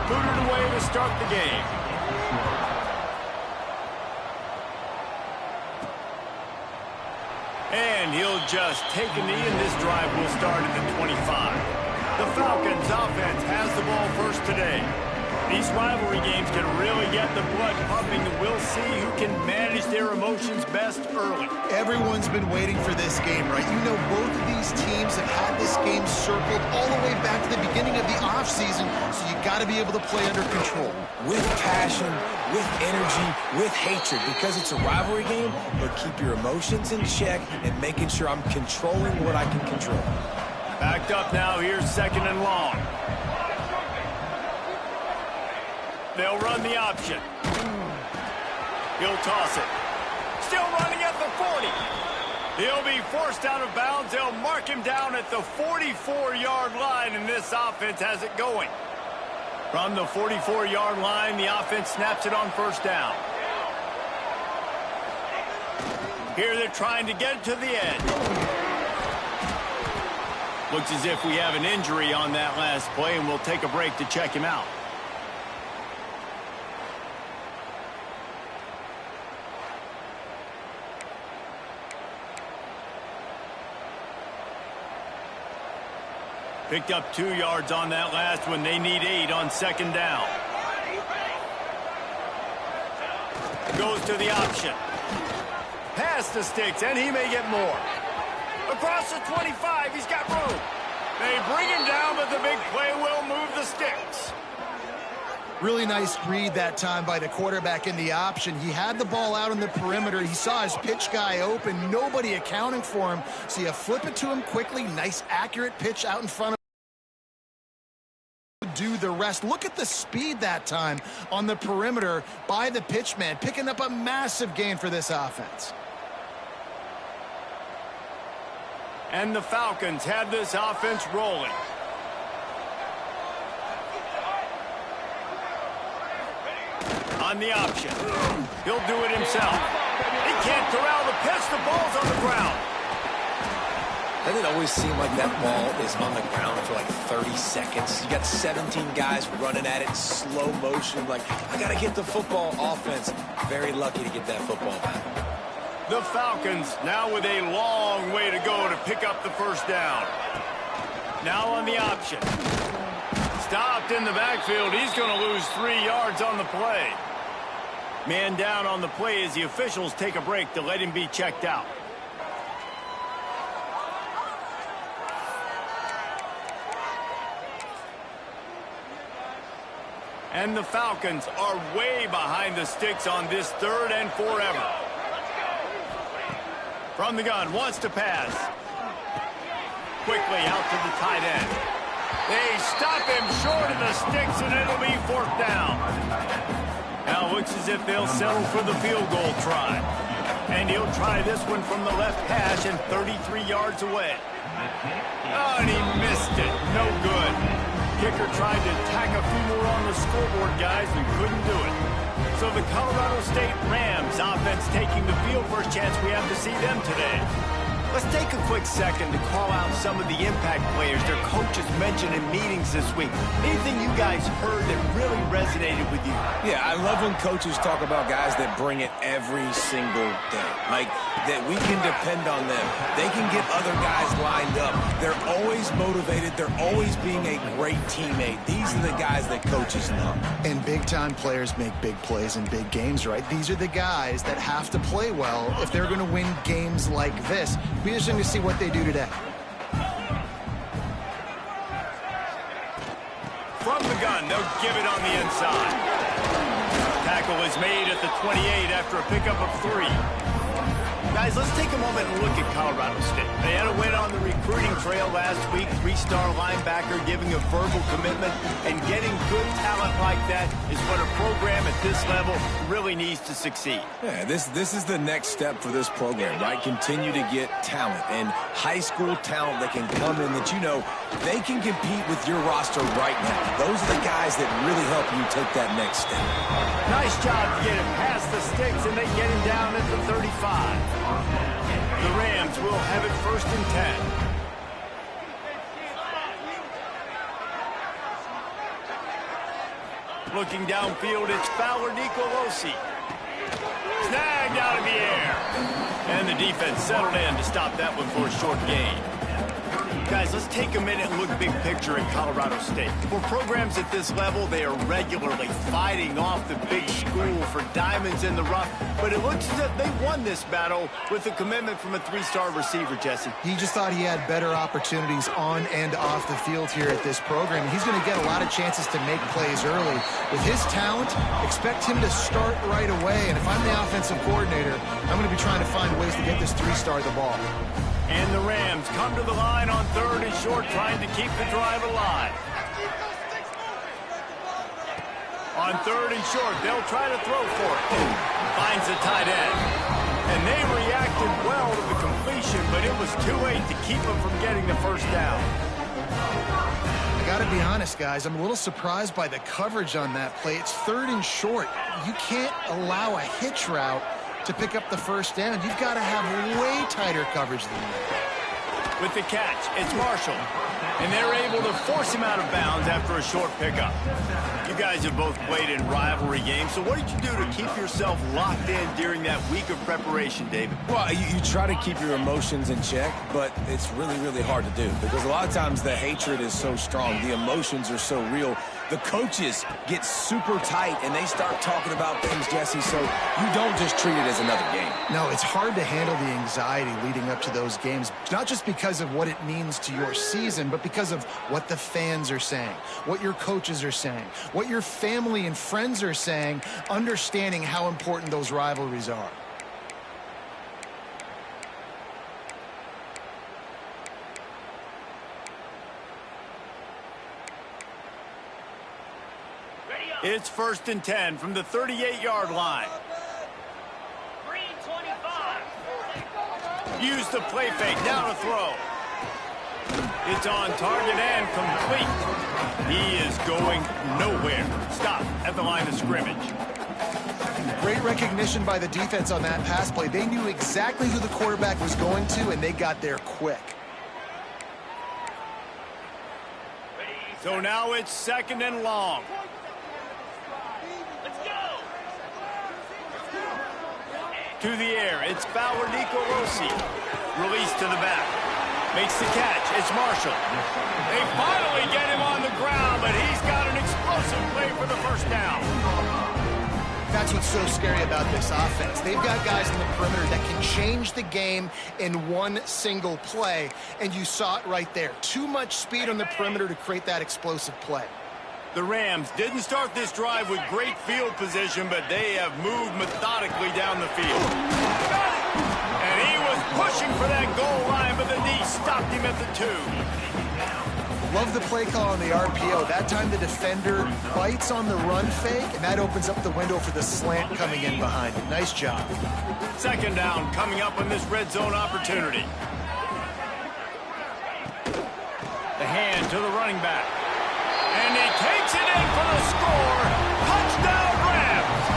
booted away to start the game. And he'll just take a knee, and this drive will start at the 25. The Falcons offense has the ball first today. These rivalry games can really get the blood pumping, and we'll see who can manage their emotions best early. Everyone's been waiting for this game, right? You know, both of these teams have had this game circled all the way back to the beginning of the offseason, so you got to be able to play under control. With passion, with energy, with hatred, because it's a rivalry game, but keep your emotions in check and making sure I'm controlling what I can control. Backed up now, here's 2nd and long. They'll run the option. He'll toss it. Still running at the 40. He'll be forced out of bounds. They'll mark him down at the 44-yard line, and this offense has it going. From the 44-yard line, the offense snaps it on 1st down. Here they're trying to get it to the edge. Looks as if we have an injury on that last play, and we'll take a break to check him out. Picked up 2 yards on that last one. They need 8 on 2nd down. Goes to the option. Past the sticks, and he may get more. Across the 25, he's got room. They bring him down, but the big play will move the sticks. Really nice read that time by the quarterback in the option. He had the ball out on the perimeter. He saw his pitch guy open, nobody accounting for him. So you flip it to him quickly, nice accurate pitch out in front of him. Do the rest. Look at the speed that time on the perimeter by the pitch man, picking up a massive gain for this offense. And the Falcons have this offense rolling. On the option. He'll do it himself. He can't corral the pitch. The ball's on the ground. Doesn't it always seem like that ball is on the ground for like 30 seconds? You got 17 guys running at it, slow motion. Like, I got to get the football. Offense, very lucky to get that football back. The Falcons now with a long way to go to pick up the 1st down. Now on the option. Stopped in the backfield. He's going to lose 3 yards on the play. Man down on the play as the officials take a break to let him be checked out. And the Falcons are way behind the sticks on this 3rd and forever. From the gun, wants to pass. Quickly out to the tight end. They stop him short of the sticks, and it'll be 4th down. Now it looks as if they'll settle for the field goal try. And he'll try this one from the left hash and 33 yards away. Oh, and he missed it. No good. Kicker tried to tack a few more on the scoreboard, guys, and couldn't do it. So the Colorado State Rams offense taking the field. First chance we have to see them today. Let's take a quick second to call out some of the impact players their coaches mentioned in meetings this week. Anything you guys heard that really resonated with you? Yeah, I love when coaches talk about guys that bring it every single day. Like, that we can depend on them. They can get other guys lined up. They're always motivated. They're always being a great teammate. These are the guys that coaches love. And big-time players make big plays in big games, right? These are the guys that have to play well if they're going to win games like this. It'll be interesting to see what they do today. From the gun, they'll give it on the inside. Tackle is made at the 28 after a pickup of 3. Guys, let's take a moment and look at Colorado State. They had a win on the recruiting trail last week. 3-star linebacker giving a verbal commitment, and getting good talent like that is what a program at this level really needs to succeed. Yeah, this is the next step for this program, right? Continue to get talent and high school talent that can come in that you know they can compete with your roster right now. Those are the guys that really help you take that next step. Nice job to get him past the sticks, and they get him down at the 35. The Rams will have it 1st and 10. looking downfield. It's Fowler Nicolosi. Snagged out of the air. And the defense settled in to stop that one for a short gain. Guys, let's take a minute and look big picture at Colorado State. For programs at this level, they are regularly fighting off the big school for diamonds in the rough. But it looks as if they won this battle with a commitment from a three-star receiver, Jesse. He just thought he had better opportunities on and off the field here at this program. He's going to get a lot of chances to make plays early. With his talent, expect him to start right away. And if I'm the offensive coordinator, I'm going to be trying to find ways to get this three-star the ball. And the Rams come to the line on 3rd and short, trying to keep the drive alive. On 3rd and short, they'll try to throw for it. Finds the tight end. And they reacted well to the completion, but it was too late to keep them from getting the first down. I got to be honest, guys. I'm a little surprised by the coverage on that play. It's 3rd and short. You can't allow a hitch route to pick up the first down. You've got to have way tighter coverage than that. With the catch, it's Marshall. And they're able to force him out of bounds after a short pickup. You guys have both played in rivalry games, so what did you do to keep yourself locked in during that week of preparation, David? Well, you try to keep your emotions in check, but it's really, really hard to do because a lot of times the hatred is so strong. The emotions are so real. The coaches get super tight, and they start talking about things, Jesse, so you don't just treat it as another game. No, it's hard to handle the anxiety leading up to those games, not just because of what it means to your season, but because of what the fans are saying, what your coaches are saying, what your family and friends are saying, understanding how important those rivalries are. It's 1st and 10 from the 38-yard line. Green 25. Use the play fake, now to throw. It's on target and complete. He is going nowhere. Stop at the line of scrimmage. Great recognition by the defense on that pass play. They knew exactly who the quarterback was going to, and they got there quick. So now it's 2nd and long. To the air, it's Fowler Nicolosi. Release to the back. Makes the catch. It's Marshall. They finally get him on the ground, but he's got an explosive play for the first down. That's what's so scary about this offense. They've got guys in the perimeter that can change the game in one single play, and you saw it right there. Too much speed on the perimeter to create that explosive play. The Rams didn't start this drive with great field position, but they have moved methodically down the field. And he was pushing for that goal line, but the knee stopped him at the 2. Love the play call on the RPO. That time the defender bites on the run fake, and that opens up the window for the slant coming in behind him. Nice job. 2nd down coming up on this red zone opportunity. The hand to the running back. And he takes it in for the score. Touchdown, Rams!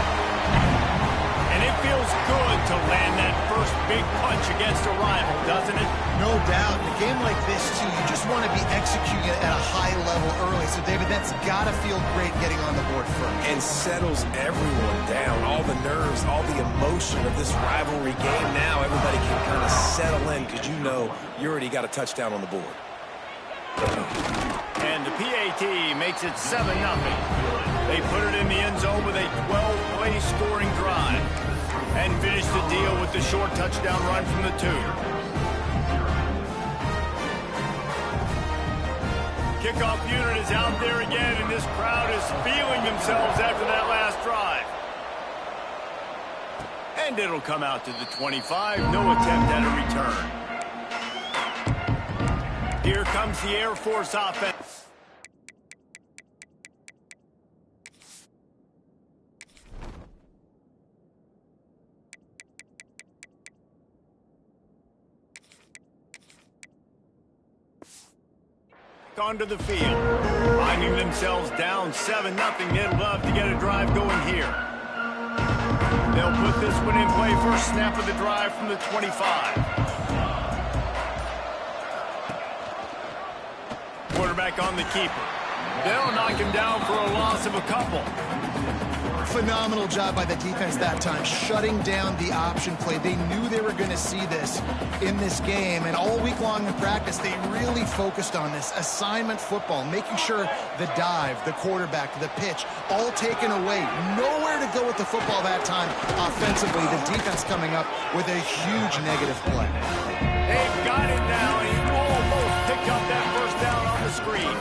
And it feels good to land that first big punch against a rival, doesn't it? No doubt. In a game like this, too, you just want to be executing it at a high level early. So, David, that's got to feel great getting on the board first. And settles everyone down. All the nerves, all the emotion of this rivalry game. Now everybody can kind of settle in because you know you already got a touchdown on the board. And the PAT makes it 7-0. They put it in the end zone with a 12-play scoring drive and finish the deal with the short touchdown run from the 2. Kickoff unit is out there again, and this crowd is feeling themselves after that last drive. And it'll come out to the 25. No attempt at a return. Here comes the Air Force offense. Onto the field. Finding themselves down 7-0. They'd love to get a drive going here. They'll put this one in play. First snap of the drive from the 25. Quarterback on the keeper. They'll knock him down for a loss of a couple. Phenomenal job by the defense that time, shutting down the option play. They knew they were going to see this in this game, and all week long in practice, they really focused on this assignment football, making sure the dive, the quarterback, the pitch, all taken away. Nowhere to go with the football that time offensively. The defense coming up with a huge negative play. They've got it now, and he almost picked up that first down on the screen.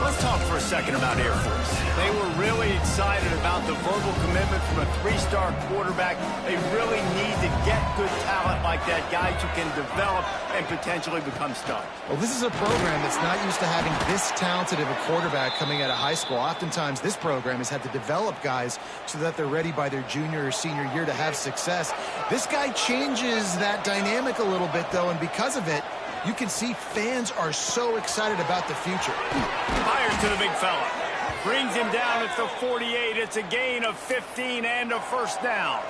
Let's talk for a second about Air Force. They were really excited about the verbal commitment from a three-star quarterback. They really need to get good talent like that, guys who can develop and potentially become stars. Well, this is a program that's not used to having this talented of a quarterback coming out of high school. Oftentimes, this program has had to develop guys so that they're ready by their junior or senior year to have success. This guy changes that dynamic a little bit, though, and because of it, you can see fans are so excited about the future. Fires to the big fella. Brings him down at the 48. It's a gain of 15 and a first down.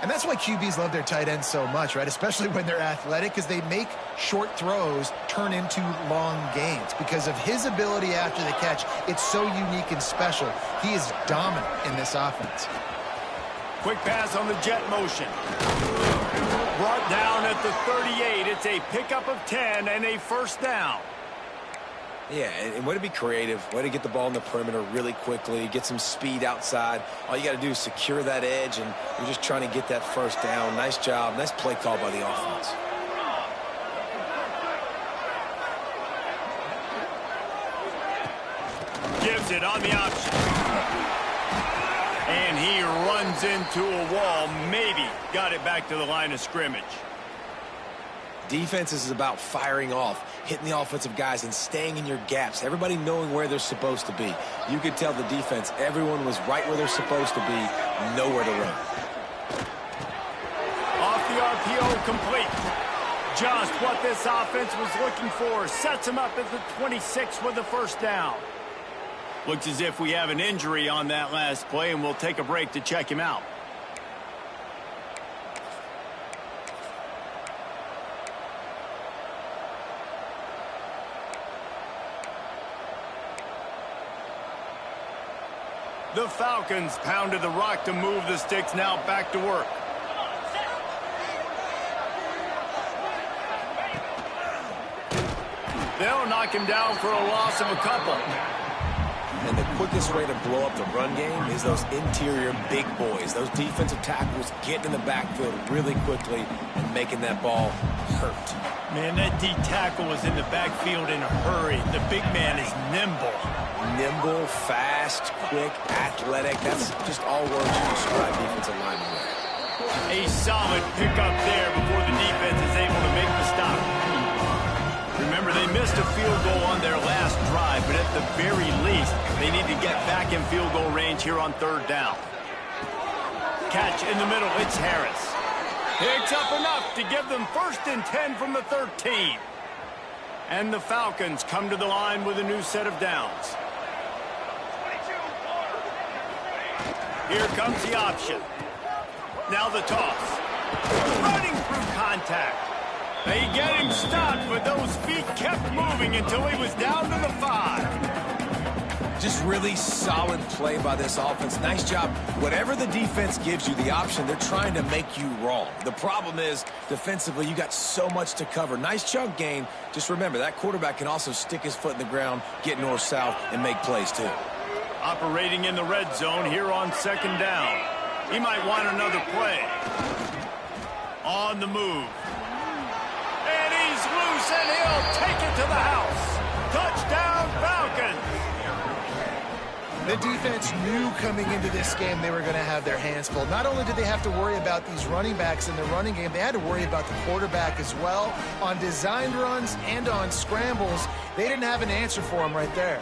And that's why QBs love their tight ends so much, right? Especially when they're athletic, because they make short throws turn into long gains. Because of his ability after the catch, it's so unique and special. He is dominant in this offense. Quick pass on the jet motion. Brought down at the 38. It's a pickup of 10 and a first down. Yeah, and way to be creative, way to get the ball in the perimeter really quickly, get some speed outside. All you got to do is secure that edge, and you're just trying to get that first down. Nice job. Nice play call by the offense. Gives it on the option. And he runs into a wall. Maybe got it back to the line of scrimmage. Defense is about firing off, hitting the offensive guys, and staying in your gaps. Everybody knowing where they're supposed to be. You could tell the defense, everyone was right where they're supposed to be, nowhere to run. Off the RPO, complete. Just what this offense was looking for. Sets him up at the 26 with the first down. Looks as if we have an injury on that last play, and we'll take a break to check him out. The Falcons pounded the rock to move the sticks, now back to work. They'll knock him down for a loss of a couple. And the quickest way to blow up the run game is those interior big boys, those defensive tackles getting in the backfield really quickly and making that ball hurt. Man, that D tackle was in the backfield in a hurry. The big man is nimble. Nimble, fast, quick, athletic. That's just all words to describe defensive linemen with. A solid pickup there before the defense is able to make the stop. Remember, they missed a field goal on their last drive, but at the very least, they need to get back in field goal range here on third down. Catch in the middle, it's Harris. Picks up enough to give them 1st and 10 from the 13. And the Falcons come to the line with a new set of downs. Here comes the option. Now the toss. Running through contact. They get him stopped, but those feet kept moving until he was down to the 5. Just really solid play by this offense. Nice job. Whatever the defense gives you the option, they're trying to make you wrong. The problem is, defensively, you got so much to cover. Nice chunk gain. Just remember, that quarterback can also stick his foot in the ground, get north-south, and make plays too. Operating in the red zone here on 2nd down. He might want another play. On the move. And he's loose, and he'll take it to the house. Touchdown, Falcons. The defense knew coming into this game they were going to have their hands full. Not only did they have to worry about these running backs in the running game, they had to worry about the quarterback as well. On designed runs and on scrambles, they didn't have an answer for him right there.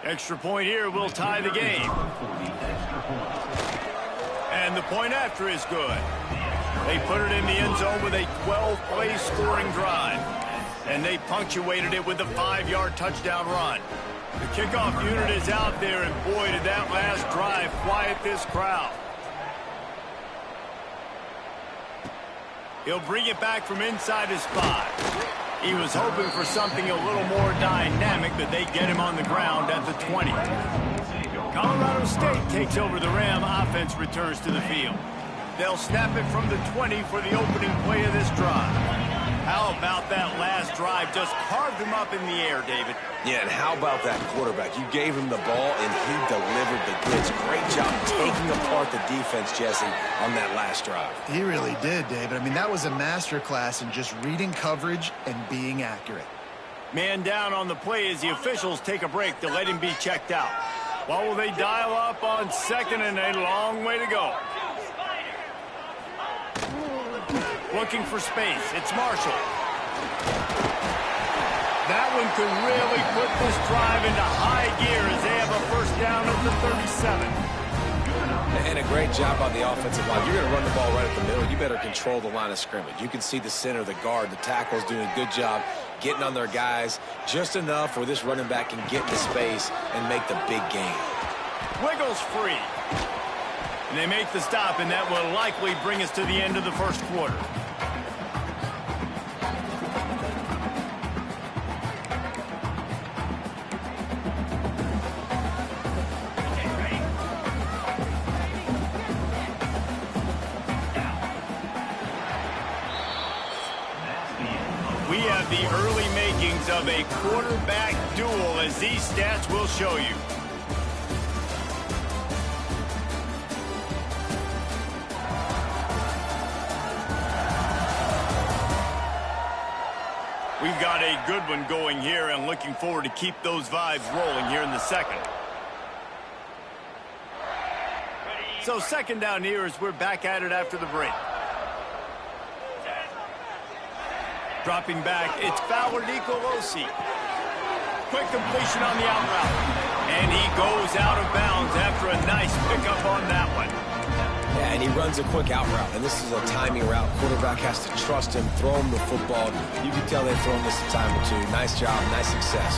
Extra point here will tie the game. And the point after is good. They put it in the end zone with a 12-play scoring drive. And they punctuated it with a 5-yard touchdown run. The kickoff unit is out there, and boy, did that last drive quiet this crowd. He'll bring it back from inside his 5. He was hoping for something a little more dynamic, but they get him on the ground at the 20. Colorado State takes over the Ram. Offense returns to the field. They'll snap it from the 20 for the opening play of this drive. How about that last drive? Just carved him up in the air, David. Yeah, and how about that quarterback? You gave him the ball, and he delivered the goods. Great job taking apart the defense, Jesse, on that last drive. He really did, David. I mean, that was a masterclass in just reading coverage and being accurate. Man down on the play as the officials take a break to let him be checked out. What will they dial up on second, and a long way to go? Looking for space. It's Marshall. That one could really put this drive into high gear as they have a first down at the 37. And a great job on the offensive line. You're going to run the ball right at the middle. You better control the line of scrimmage. You can see the center, the guard, the tackle's doing a good job getting on their guys just enough where this running back can get into space and make the big game. Wiggles free. And they make the stop, and that will likely bring us to the end of the first quarter. We have the early makings of a quarterback duel, as these stats will show you. We've got a good one going here, and looking forward to keep those vibes rolling here in the second. So second down here as we're back at it after the break. Dropping back, it's Fowler Nicolosi. Quick completion on the out route. And he goes out of bounds after a nice pickup on that one. Yeah, and he runs a quick out route, and this is a timing route. Quarterback has to trust him, throw him the football. You can tell they've thrown this a time or two. Nice job, nice success.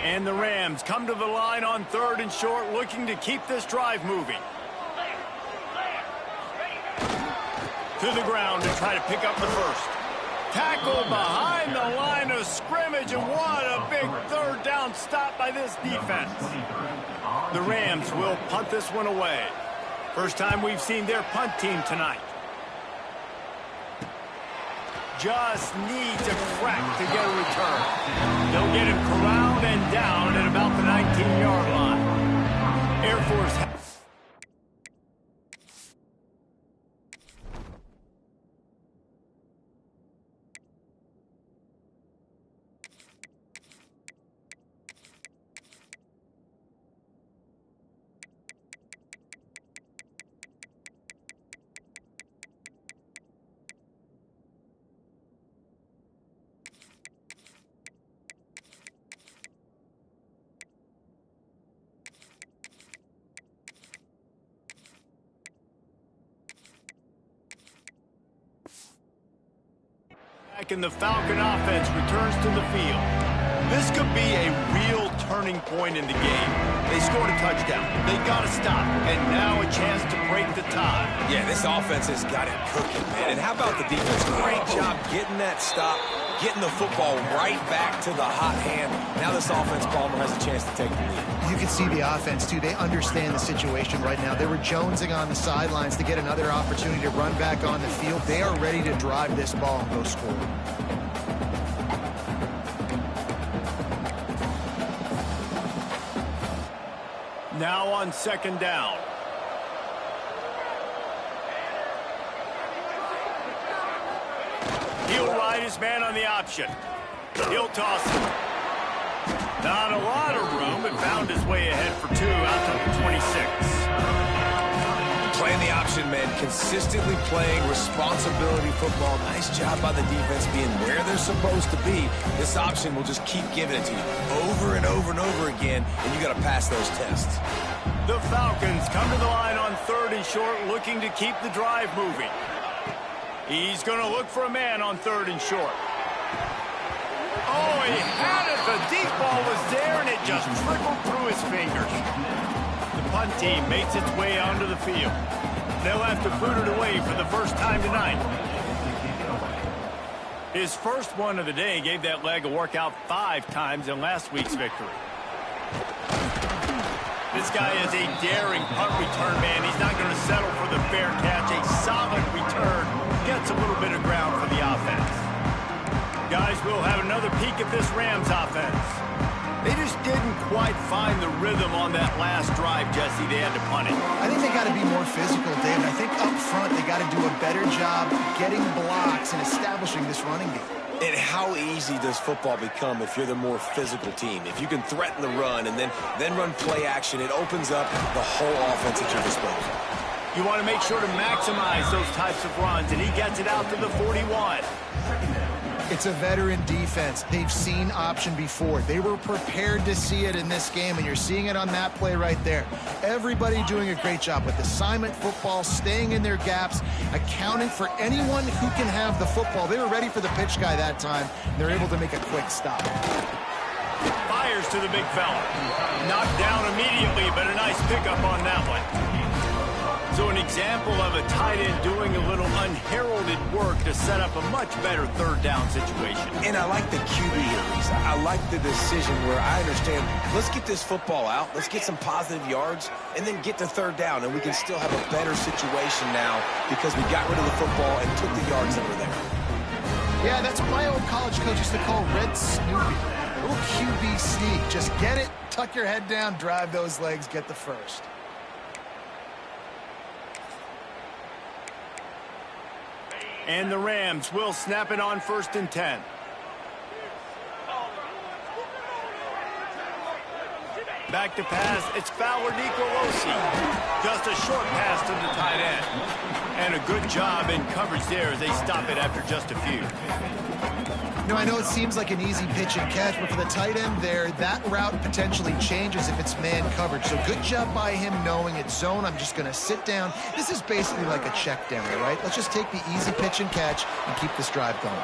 And the Rams come to the line on third and short, looking to keep this drive moving. To the ground to try to pick up the first. Tackle behind the line of scrimmage, and what a big third down stop by this defense. The Rams will punt this one away. First time we've seen their punt team tonight. Just needs a crack to get a return. They'll get him corralled and down at about the 19-yard line. Air Force. And the Falcon offense returns to the field. This could be a real turning point in the game. They scored a touchdown. They got to stop. And now a chance to break the tie. Yeah, this offense has got it cooking, man. And how about the defense? Great job getting that stop, getting the football right back to the hot hand. Now this offense, Palmer, has a chance to take the lead. You can see the offense, too. They understand the situation right now. They were jonesing on the sidelines to get another opportunity to run back on the field. They are ready to drive this ball and go score. Now on second down. He'll ride his man on the option. He'll toss it. Not a lot of room, but found his way ahead for two out to the 26. Playing the option, man. Consistently playing responsibility football. Nice job by the defense being where they're supposed to be. This option will just keep giving it to you over and over and over again, and you got to pass those tests. The Falcons come to the line on third and short, looking to keep the drive moving. He's going to look for a man on third and short. Oh, he had it. The deep ball was there, and it just trickled through his fingers. The punt team makes its way onto the field. They'll have to boot it away for the first time tonight. His first one of the day gave that leg a workout 5 times in last week's victory. This guy is a daring punt return man. He's not going to settle for the fair catch. A solid return gets a little bit of ground for the offense. Guys, we'll have another peek at this Rams offense. They just didn't quite find the rhythm on that last drive, Jesse. They had to punt it. I think they got to be more physical, David. I think up front they got to do a better job getting blocks and establishing this running game. And how easy does football become if you're the more physical team? If you can threaten the run and then run play action, it opens up the whole offense at your disposal. You want to make sure to maximize those types of runs, and he gets it out to the 41. It's a veteran defense. They've seen option before. They were prepared to see it in this game, and you're seeing it on that play right there. Everybody doing a great job with assignment football, staying in their gaps, accounting for anyone who can have the football. They were ready for the pitch guy that time, and they're able to make a quick stop. Fires to the big fella. Knocked down immediately, but a nice pickup on that one. So an example of a tight end doing a little unheralded work to set up a much better third down situation. And I like the QB here, Lisa. I like the decision where I understand, let's get this football out, let's get some positive yards, and then get to third down, and we can still have a better situation now because we got rid of the football and took the yards that were there. Yeah, that's what my old college coach used to call Red Snoopy. A little QB sneak. Just get it, tuck your head down, drive those legs, get the first. And the Rams will snap it on 1st and 10. Back to pass. It's Fowler Nicolosi. Just a short pass to the tight end. And a good job in coverage there as they stop it after just a few. You know, I know it seems like an easy pitch and catch, but for the tight end there, that route potentially changes if it's man coverage. So good job by him knowing it's zone. I'm just going to sit down. This is basically like a check down, right? Let's just take the easy pitch and catch and keep this drive going.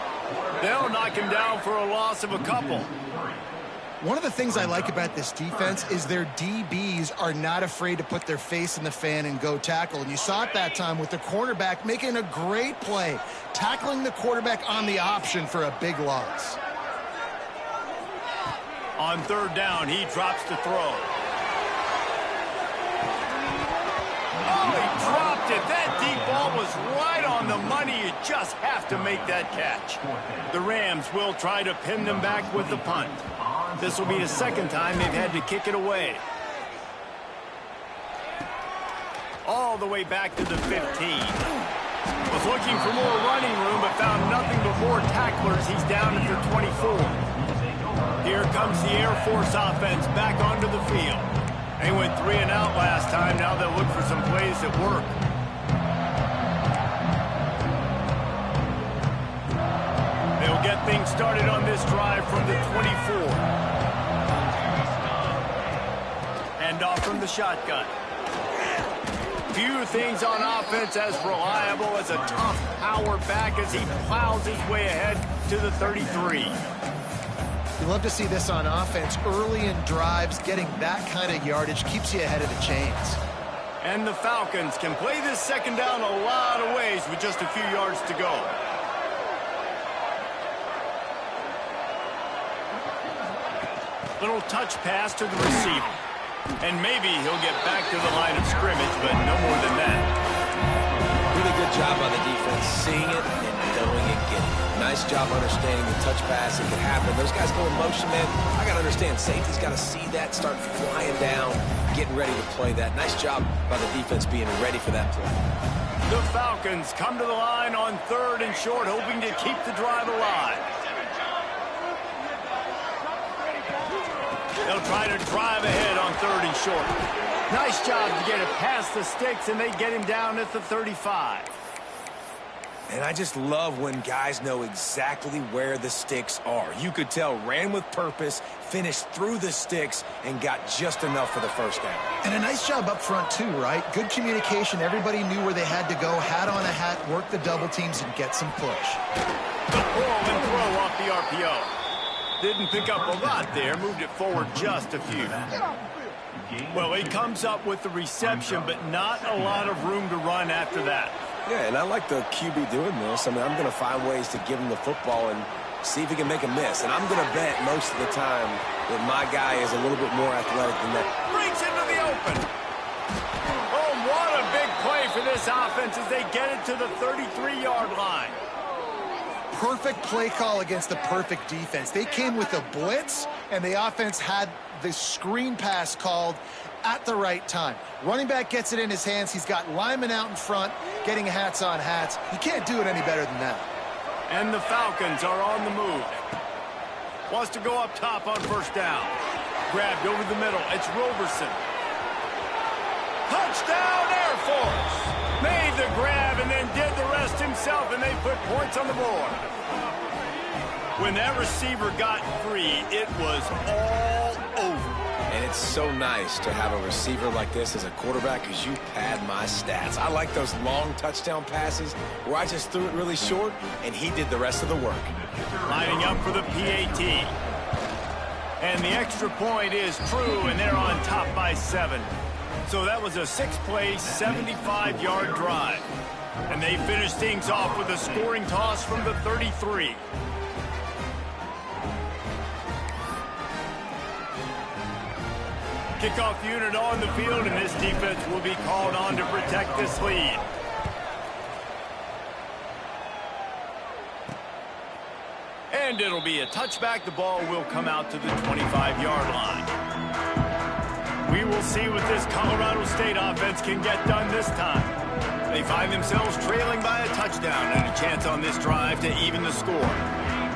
They'll knock him down for a loss of a couple. One of the things I like about this defense is their DBs are not afraid to put their face in the fan and go tackle. And you saw it that time with the cornerback making a great play, tackling the quarterback on the option for a big loss. On 3rd down, he drops to throw. Oh, he dropped it. That deep ball was right on the money. You just have to make that catch. The Rams will try to pin them back with the punt. This will be the 2nd time they've had to kick it away. All the way back to the 15. Was looking for more running room, but found nothing but more tacklers. He's down at the 24. Here comes the Air Force offense back onto the field. They went 3 and out last time. Now they'll look for some plays that work. They'll get things started on this drive from the 24. And off from the shotgun. Few things on offense as reliable as a tough power back as he plows his way ahead to the 33. You love to see this on offense. Early in drives, getting that kind of yardage keeps you ahead of the chains. And the Falcons can play this 2nd down a lot of ways with just a few yards to go. Little touch pass to the receiver. And maybe he'll get back to the line of scrimmage, but no more than that. Really good job by the defense, seeing it and knowing it, getting it. Nice job understanding the touch pass. It can happen. Those guys go in motion, man. I got to understand, safety's got to see that, start flying down, getting ready to play that. Nice job by the defense being ready for that play. The Falcons come to the line on 3rd and short, hoping to keep the drive alive. They'll try to drive ahead on 3rd and short. Nice job to get it past the sticks, and they get him down at the 35. And I just love when guys know exactly where the sticks are. You could tell, ran with purpose, finished through the sticks, and got just enough for the 1st down. And a nice job up front, too, right? Good communication. Everybody knew where they had to go, hat on a hat, work the double teams, and get some push. The pull and throw off the RPO. Didn't pick up a lot there, moved it forward just a few. Well, he comes up with the reception, but not a lot of room to run after that. Yeah, and I like the QB doing this. I mean, I'm going to find ways to give him the football and see if he can make a miss. And I'm going to bet most of the time that my guy is a little bit more athletic than that. Breaks into the open. Oh, what a big play for this offense as they get it to the 33-yard line. Perfect play call against the perfect defense. They came with a blitz, and the offense had the screen pass called at the right time. Running back gets it in his hands. He's got linemen out in front getting hats on hats. You can't do it any better than that. And the Falcons are on the move. Wants to go up top on first down. Grabbed over the middle. It's Roberson. Touchdown, Air Force. Made the grab and then did the rest himself, and they put points on the board. When that receiver got free, it was all over. And it's so nice to have a receiver like this as a quarterback because you pad my stats. I like those long touchdown passes where I just threw it really short, and he did the rest of the work. Lining up for the PAT. And the extra point is true, and they're on top by 7. So that was a 6-play, 75-yard drive. And they finish things off with a scoring toss from the 33. Kickoff unit on the field, and this defense will be called on to protect this lead. And it'll be a touchback. The ball will come out to the 25-yard line. We will see what this Colorado State offense can get done this time. They find themselves trailing by a touchdown and a chance on this drive to even the score.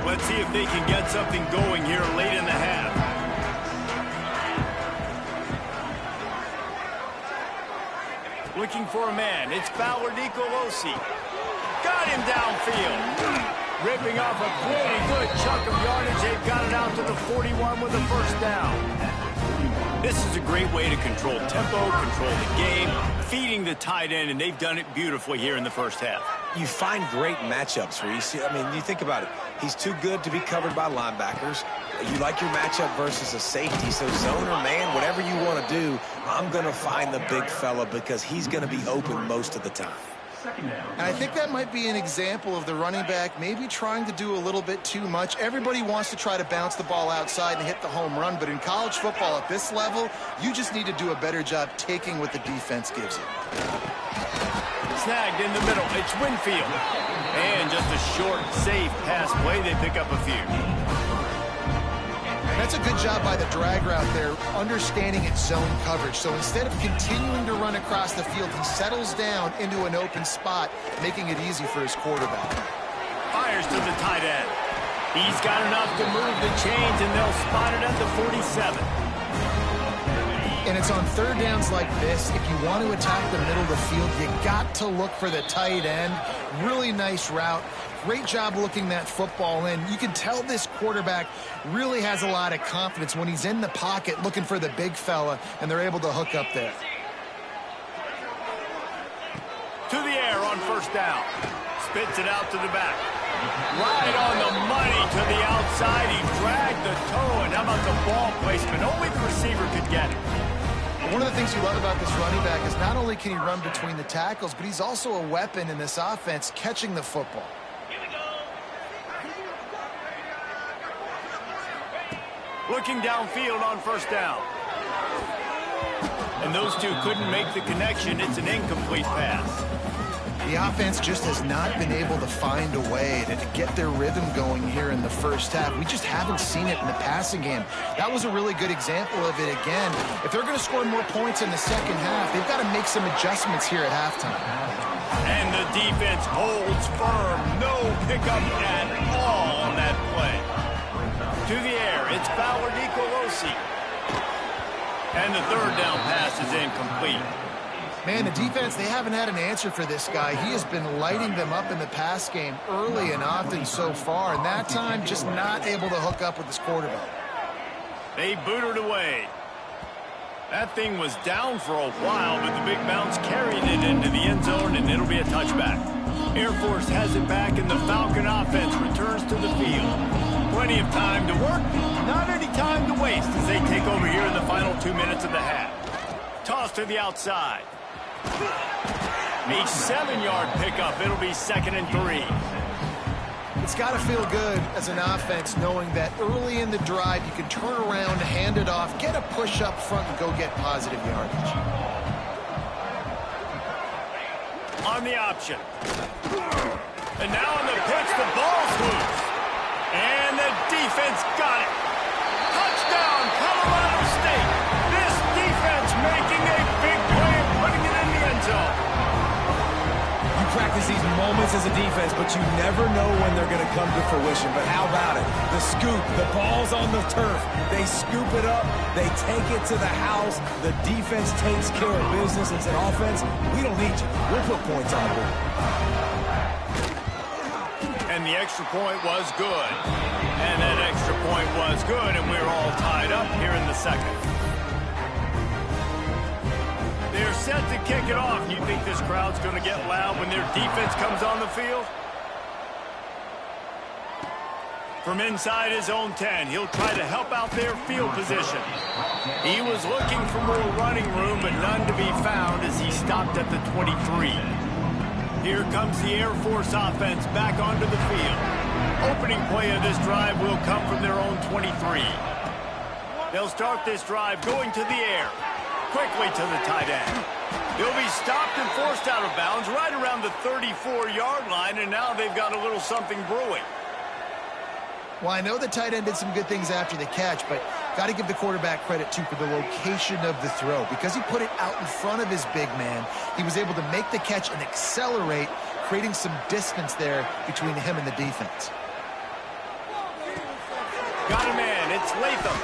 Let's see if they can get something going here late in the half. Looking for a man. It's Fowler Nicolosi. Got him downfield. Ripping off a pretty good chunk of yardage. They've got it out to the 41 with a first down. This is a great way to control tempo, control the game, feeding the tight end, and they've done it beautifully here in the first half. You find great matchups where you see, I mean, you think about it. He's too good to be covered by linebackers. You like your matchup versus a safety, so zone or man, whatever you want to do, I'm going to find the big fella because he's going to be open most of the time. And I think that might be an example of the running back maybe trying to do a little bit too much. Everybody wants to try to bounce the ball outside and hit the home run, but in college football at this level, you just need to do a better job taking what the defense gives you. Snagged in the middle. It's Winfield. And just a short, safe pass play. They pick up a few. That's a good job by the drag route there, understanding its zone coverage. So instead of continuing to run across the field, he settles down into an open spot, making it easy for his quarterback. Fires to the tight end. He's got enough to move the chains, and they'll spot it at the 47. And it's on third downs like this, if you want to attack the middle of the field, you got to look for the tight end. Really nice route. Great job looking that football in. You can tell this quarterback really has a lot of confidence when he's in the pocket looking for the big fella, and they're able to hook up there. To the air on first down. Spits it out to the back. Right on the money to the outside. He dragged the toe, and how about the ball placement? Only the receiver could get it. One of the things you love about this running back is not only can he run between the tackles, but he's also a weapon in this offense catching the football. Looking downfield on first down. And those two couldn't make the connection. It's an incomplete pass. The offense just has not been able to find a way to get their rhythm going here in the first half. We just haven't seen it in the passing game. That was a really good example of it again. If they're going to score more points in the second half, they've got to make some adjustments here at halftime. And the defense holds firm. No pickup at all on that play. To the air, it's Fowler Nicolosi. And the third down pass is incomplete. Man, the defense, they haven't had an answer for this guy. He has been lighting them up in the pass game early and often so far, and that time just not able to hook up with his quarterback. They booted away. That thing was down for a while, but the big bounce carried it into the end zone, and it'll be a touchback. Air Force has it back, and the Falcon offense returns to the field. Plenty of time to work, not any time to waste as they take over here in the final 2 minutes of the half. Toss to the outside. A 7-yard pickup. It'll be 2nd and 3. It's got to feel good as an offense knowing that early in the drive you can turn around, hand it off, get a push up front, and go get positive yardage. On the option. And now on the pitch, the ball's loose. And the defense got it. Touchdown, Colorado State. This defense making a big play and putting it in the end zone. You practice these moments as a defense, but you never know when they're going to come to fruition. But how about it? The scoop, the ball's on the turf. They scoop it up. They take it to the house. The defense takes care of business and said, offense, we don't need you. We'll put points on the board. And the extra point was good. And that extra point was good, and we're all tied up here in the second. They're set to kick it off. You think this crowd's going to get loud when their defense comes on the field? From inside his own 10, he'll try to help out their field position. He was looking for more running room, but none to be found as he stopped at the 23. Here comes the Air Force offense back onto the field. Opening play of this drive will come from their own 23. They'll start this drive going to the air. Quickly to the tight end. They'll be stopped and forced out of bounds right around the 34-yard line, and now they've got a little something brewing. Well, I know the tight end did some good things after the catch, but got to give the quarterback credit, too, for the location of the throw. Because he put it out in front of his big man, he was able to make the catch and accelerate, creating some distance there between him and the defense. Got a man. It's Latham.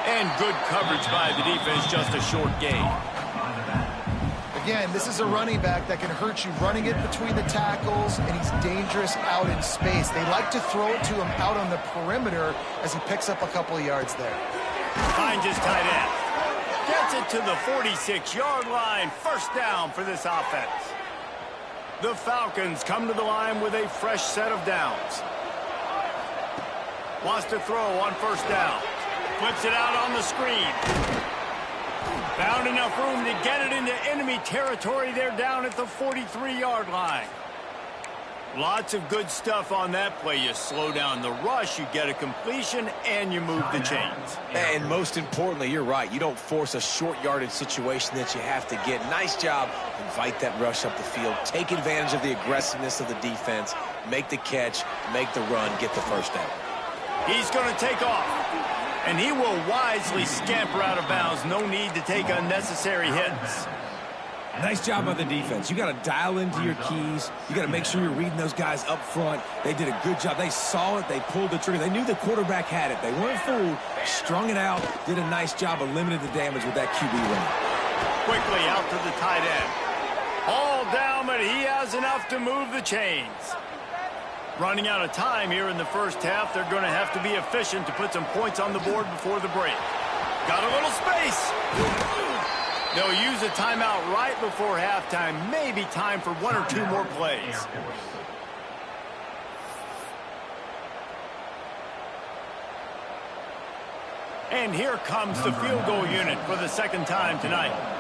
And good coverage by the defense, just a short gain. Again, this is a running back that can hurt you running it between the tackles, and he's dangerous out in space. They like to throw it to him out on the perimeter as he picks up a couple of yards there. Finds his tight end. Gets it to the 46-yard line. First down for this offense. The Falcons come to the line with a fresh set of downs. Wants to throw on first down. Flips it out on the screen. Found enough room to get it into enemy territory. They're down at the 43-yard line. Lots of good stuff on that play. You slow down the rush, you get a completion, and you move the chains. And most importantly, you're right. You don't force a short yardage situation that you have to get. Nice job. Invite that rush up the field. Take advantage of the aggressiveness of the defense. Make the catch, make the run, get the first down. He's going to take off. And he will wisely scamper out of bounds. No need to take unnecessary hits. Nice job by the defense. You got to dial into your keys. You got to make sure you're reading those guys up front. They did a good job. They saw it. They pulled the trigger. They knew the quarterback had it. They weren't fooled. Strung it out. Did a nice job of limiting the damage with that QB run. Quickly out to the tight end. All down, but he has enough to move the chains. Running out of time here in the first half. They're going to have to be efficient to put some points on the board before the break. Got a little space. They'll use a timeout right before halftime. Maybe time for 1 or 2 more plays. And here comes the field goal unit for the second time tonight.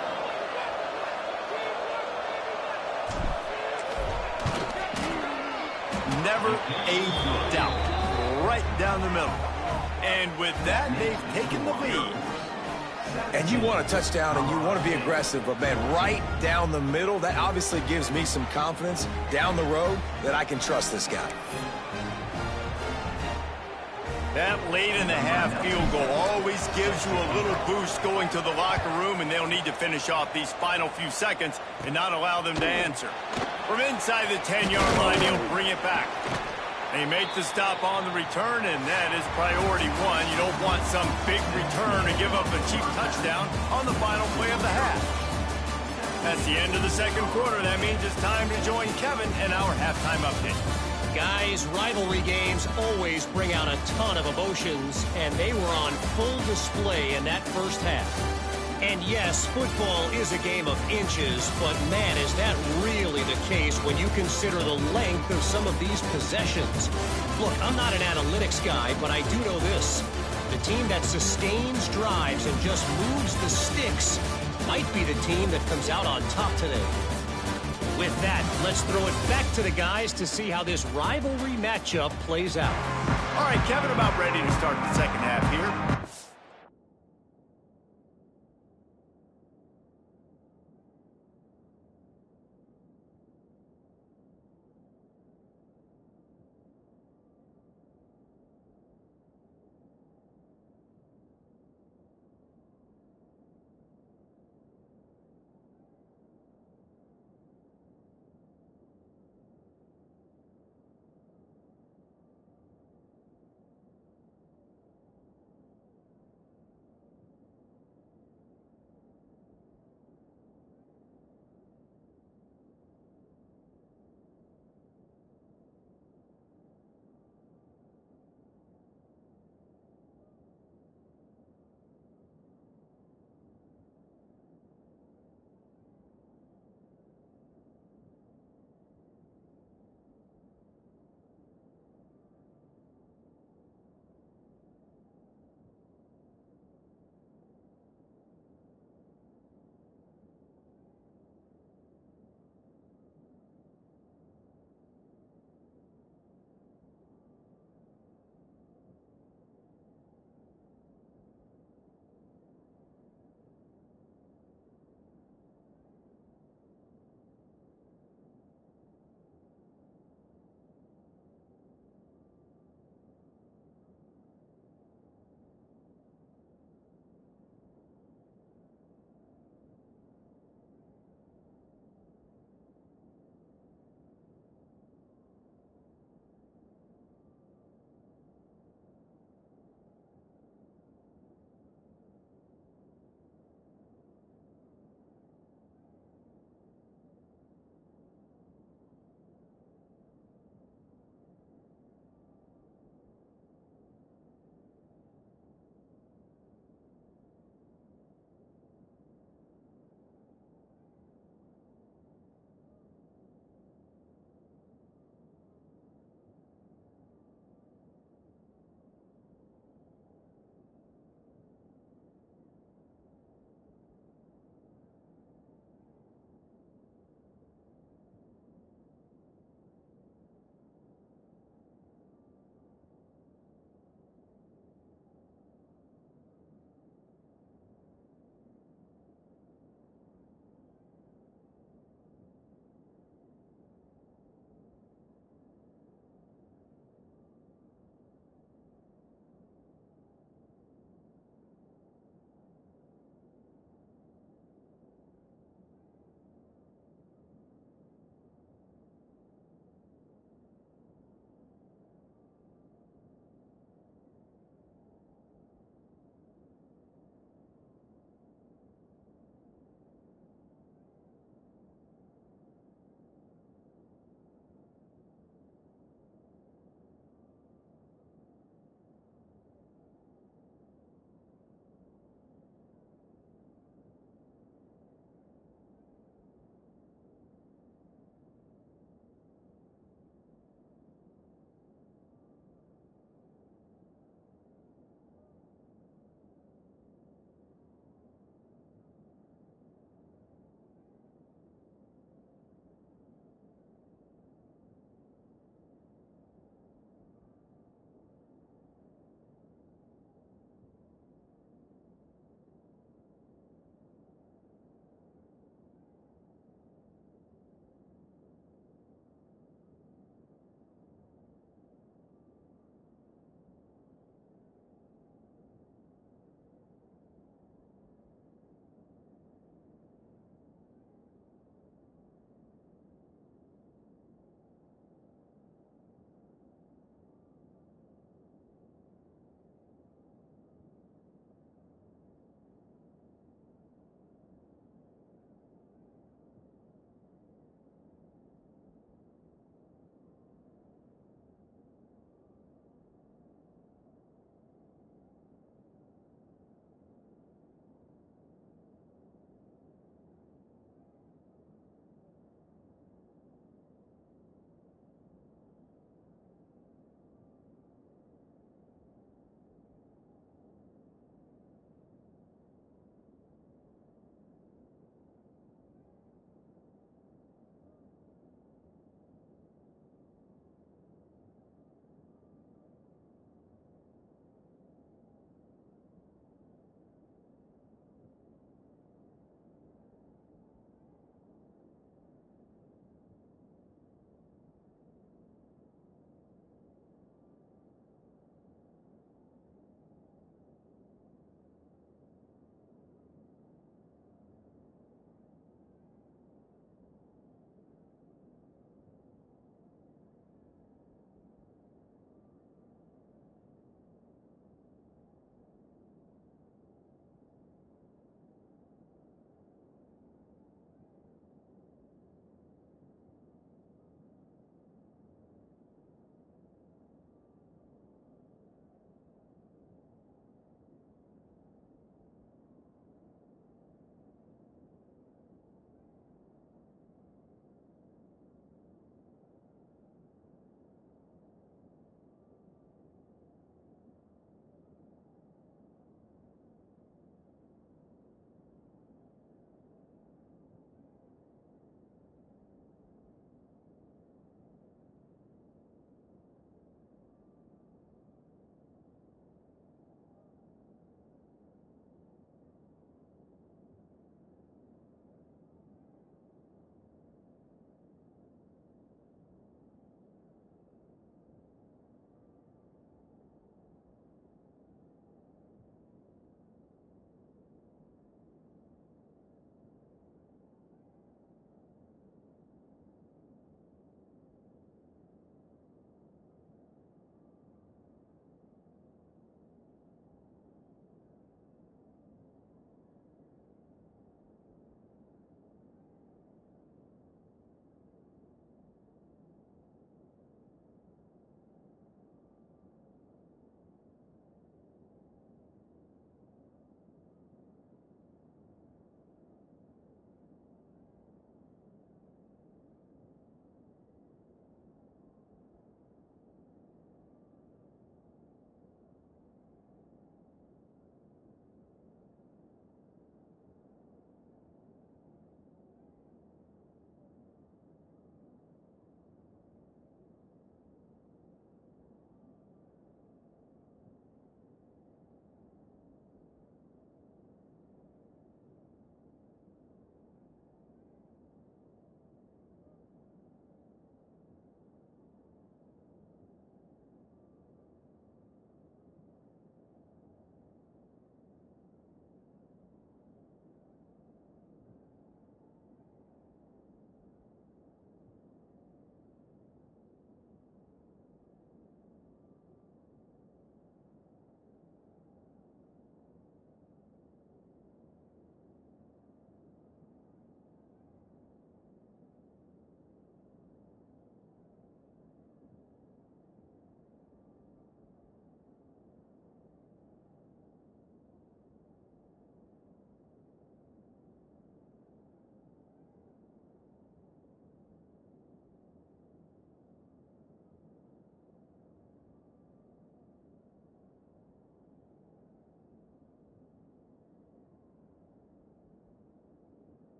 Never a doubt. Right down the middle. And with that, they've taken the lead. And you want a touchdown and you want to be aggressive, but, man, right down the middle, that obviously gives me some confidence down the road that I can trust this guy. That late in the half field goal always gives you a little boost going to the locker room, and they'll need to finish off these final few seconds and not allow them to answer. From inside the 10-yard line, he'll bring it back. They make the stop on the return, and that is priority one. You don't want some big return to give up a cheap touchdown on the final play of the half. That's the end of the second quarter. That means it's time to join Kevin in our halftime update. Guys, rivalry games always bring out a ton of emotions, and they were on full display in that first half. And yes, football is a game of inches, but man, is that really the case when you consider the length of some of these possessions. Look, I'm not an analytics guy, but I do know this. The team that sustains drives and just moves the sticks might be the team that comes out on top today. With that, let's throw it back to the guys to see how this rivalry matchup plays out. All right, Kevin, about ready to start the second half here.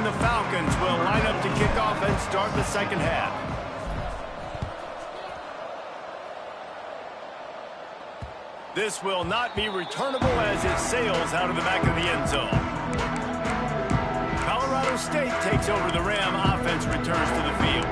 the Falcons will line up to kick off and start the second half. This will not be returnable as it sails out of the back of the end zone. Colorado State takes over the Ram. Offense returns to the field.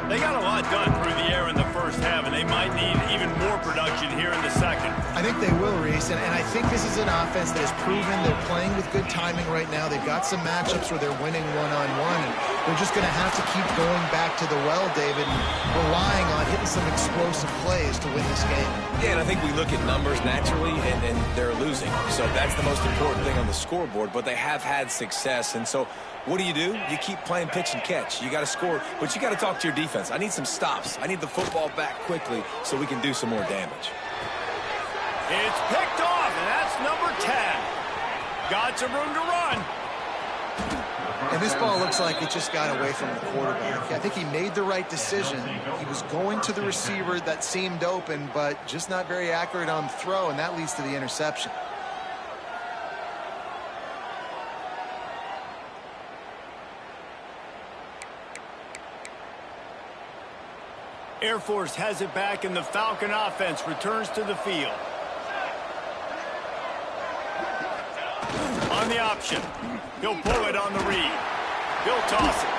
They got a lot done through the air in the first half, and they might need even more production here in the second. I think they will, Reese, and I think this is an offense that has proven they're playing with good timing right now. They've got some matchups where they're winning one-on-one, and they're just going to have to keep going back to the well, David, and relying on hitting some explosive plays to win this game. Yeah, and I think we look at numbers naturally, and they're losing. So that's the most important thing on the scoreboard, but they have had success, and so what do? You keep playing pitch and catch. You got to score, but you got to talk to your defense. I need some stops. I need the football back quickly so we can do some more damage. It's picked off, and that's number 10. Got some room to run. And this ball looks like it just got away from the quarterback. I think he made the right decision. He was going to the receiver that seemed open, but just not very accurate on the throw, and that leads to the interception. Air Force has it back, and the Falcon offense returns to the field. On the option. He'll pull it on the read. He'll toss it.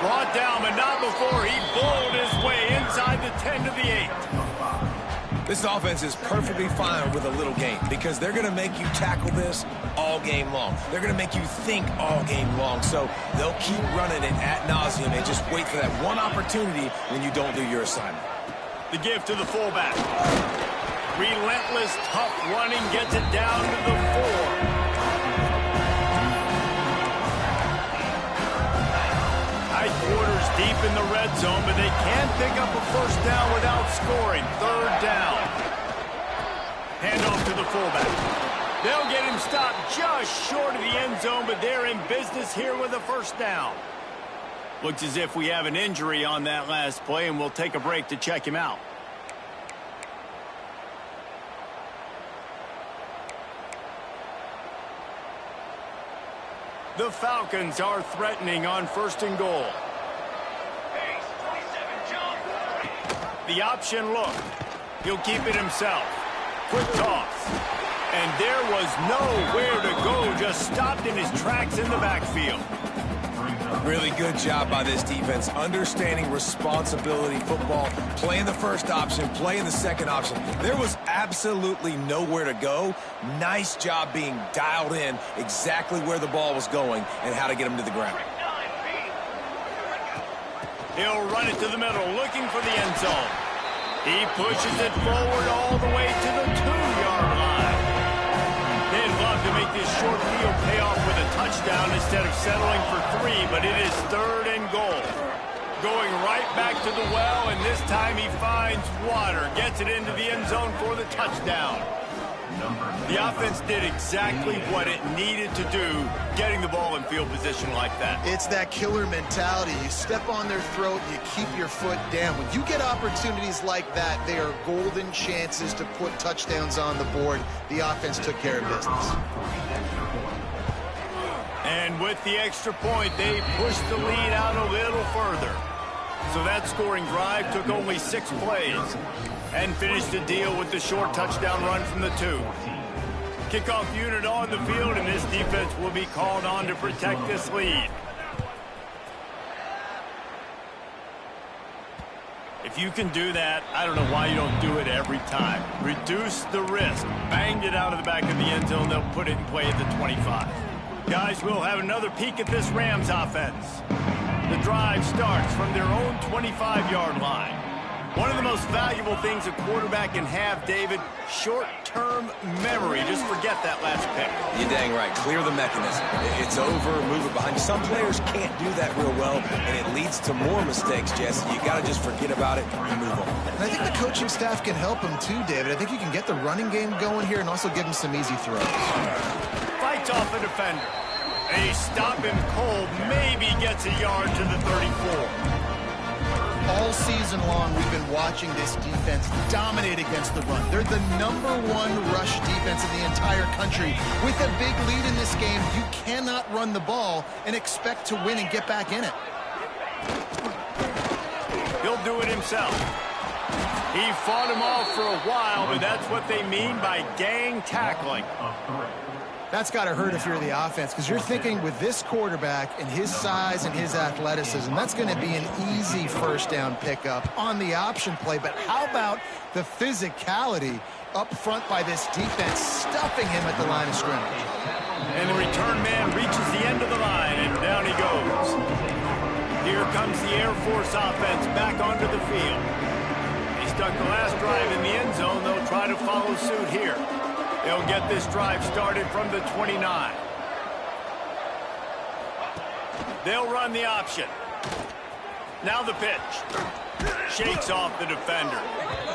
Brought down, but not before he bowled his way inside the 10 to the 8. This offense is perfectly fine with a little game because they're going to make you tackle this all game long. They're going to make you think all game long. So they'll keep running it ad nauseum and just wait for that one opportunity when you don't do your assignment. The give to the fullback. Relentless, tough running gets it down to the 4. Tight quarters deep in the red zone, but they can pick up a first down without scoring. Third down. Handoff to the fullback. They'll get him stopped just short of the end zone, but they're in business here with a first down. Looks as if we have an injury on that last play, and we'll take a break to check him out. The Falcons are threatening on 1st and goal. The option look. He'll keep it himself. Quick toss. And there was nowhere to go. Just stopped in his tracks in the backfield. Really good job by this defense, understanding responsibility football, playing the first option, playing the second option. There was absolutely nowhere to go. Nice job being dialed in exactly where the ball was going and how to get him to the ground. He'll run it to the middle, looking for the end zone. He pushes it forward all the way to the 2-yard line. They'd love to make this short field pay off with a touchdown instead of settling for 3, but it is 3rd and goal. Going right back to the well, and this time he finds water. Gets it into the end zone for the touchdown. The offense did exactly what it needed to do, getting the ball in field position like that. It's that killer mentality. You step on their throat, you keep your foot down. When you get opportunities like that, they are golden chances to put touchdowns on the board. The offense took care of business. And with the extra point, they pushed the lead out a little further. So that scoring drive took only 6 plays and finished the deal with the short touchdown run from the 2. Kickoff unit on the field, and this defense will be called on to protect this lead. If you can do that, I don't know why you don't do it every time. Reduce the risk. Banged it out of the back of the end zone. They'll put it in play at the 25. Guys, we'll have another peek at this Rams offense. The drive starts from their own 25-yard line. One of the most valuable things a quarterback can have, David, short-term memory. Just forget that last pick. You're dang right. Clear the mechanism. It's over, move it behind you. Some players can't do that real well, and it leads to more mistakes, Jesse. You got to just forget about it and move on. And I think the coaching staff can help him too, David. I think you can get the running game going here and also give him some easy throws. Fights off a defender. They stop him cold, maybe gets a yard to the 34. All season long, we've been watching this defense dominate against the run. They're the #1 rush defense in the entire country. With a big lead in this game, you cannot run the ball and expect to win and get back in it. He'll do it himself. He fought him off for a while, but that's what they mean by gang tackling. That's got to hurt if you're the offense, because you're thinking with this quarterback and his size and his athleticism, that's going to be an easy first down pickup on the option play. But how about the physicality up front by this defense, stuffing him at the line of scrimmage? And the return man reaches the end of the line, and down he goes. Here comes the Air Force offense back onto the field. They stuck the last drive in the end zone. They'll try to follow suit here. They'll get this drive started from the 29. They'll run the option. Now the pitch. Shakes off the defender.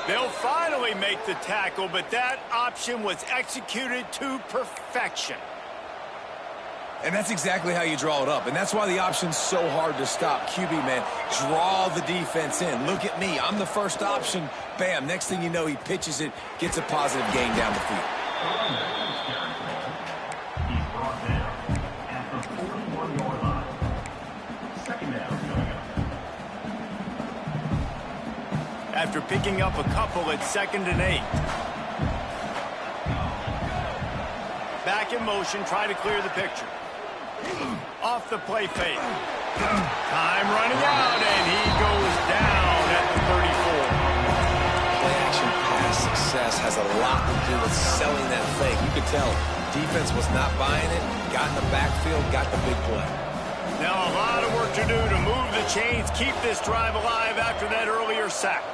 They'll finally make the tackle, but that option was executed to perfection. And that's exactly how you draw it up. And that's why the option's so hard to stop. QB, man, draw the defense in. Look at me. I'm the first option. Bam. Next thing you know, he pitches it, gets a positive gain down the field. After picking up a couple at 2nd and 8. Back in motion, try to clear the picture. Off the play fake. Time running out, and he goes down at the 34. Play action pass success has a lot to do with selling that fake. You could tell defense was not buying it, got in the backfield, got the big play. Now a lot of work to do to move the chains, keep this drive alive after that earlier sack.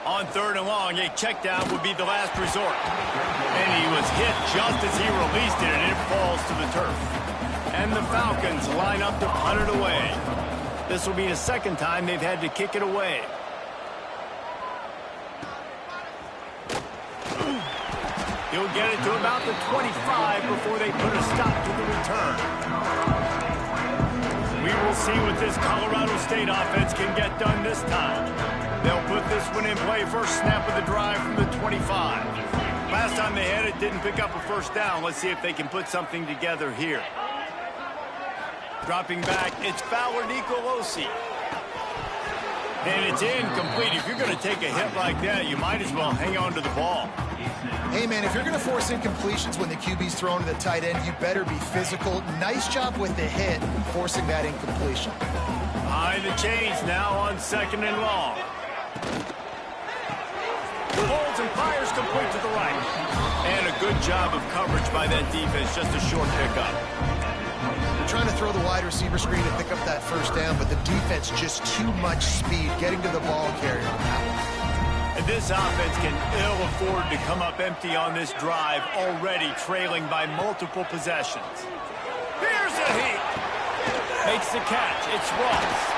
On 3rd and long, a check down would be the last resort. And he was hit just as he released it, and it falls to the turf. And the Falcons line up to punt it away. This will be the 2nd time they've had to kick it away. He'll get it to about the 25 before they put a stop to the return. We will see what this Colorado State offense can get done this time. They'll put this one in play first snap of the drive from the 25. Last time they had it, didn't pick up a first down. Let's see if they can put something together here. Dropping back, it's Fowler Nicolosi. And it's incomplete. If you're going to take a hit like that, you might as well hang on to the ball. Hey, man, if you're going to force incompletions when the QB's thrown to the tight end, you better be physical. Nice job with the hit, forcing that incompletion. Behind the chains now on 2nd and long. Holds and fires complete to the right. And a good job of coverage by that defense, just a short pickup. They're trying to throw the wide receiver screen to pick up that first down, but the defense just too much speed getting to the ball carrier on that one. And this offense can ill afford to come up empty on this drive, already trailing by multiple possessions. Here's a heat. Makes the catch. It's Ross.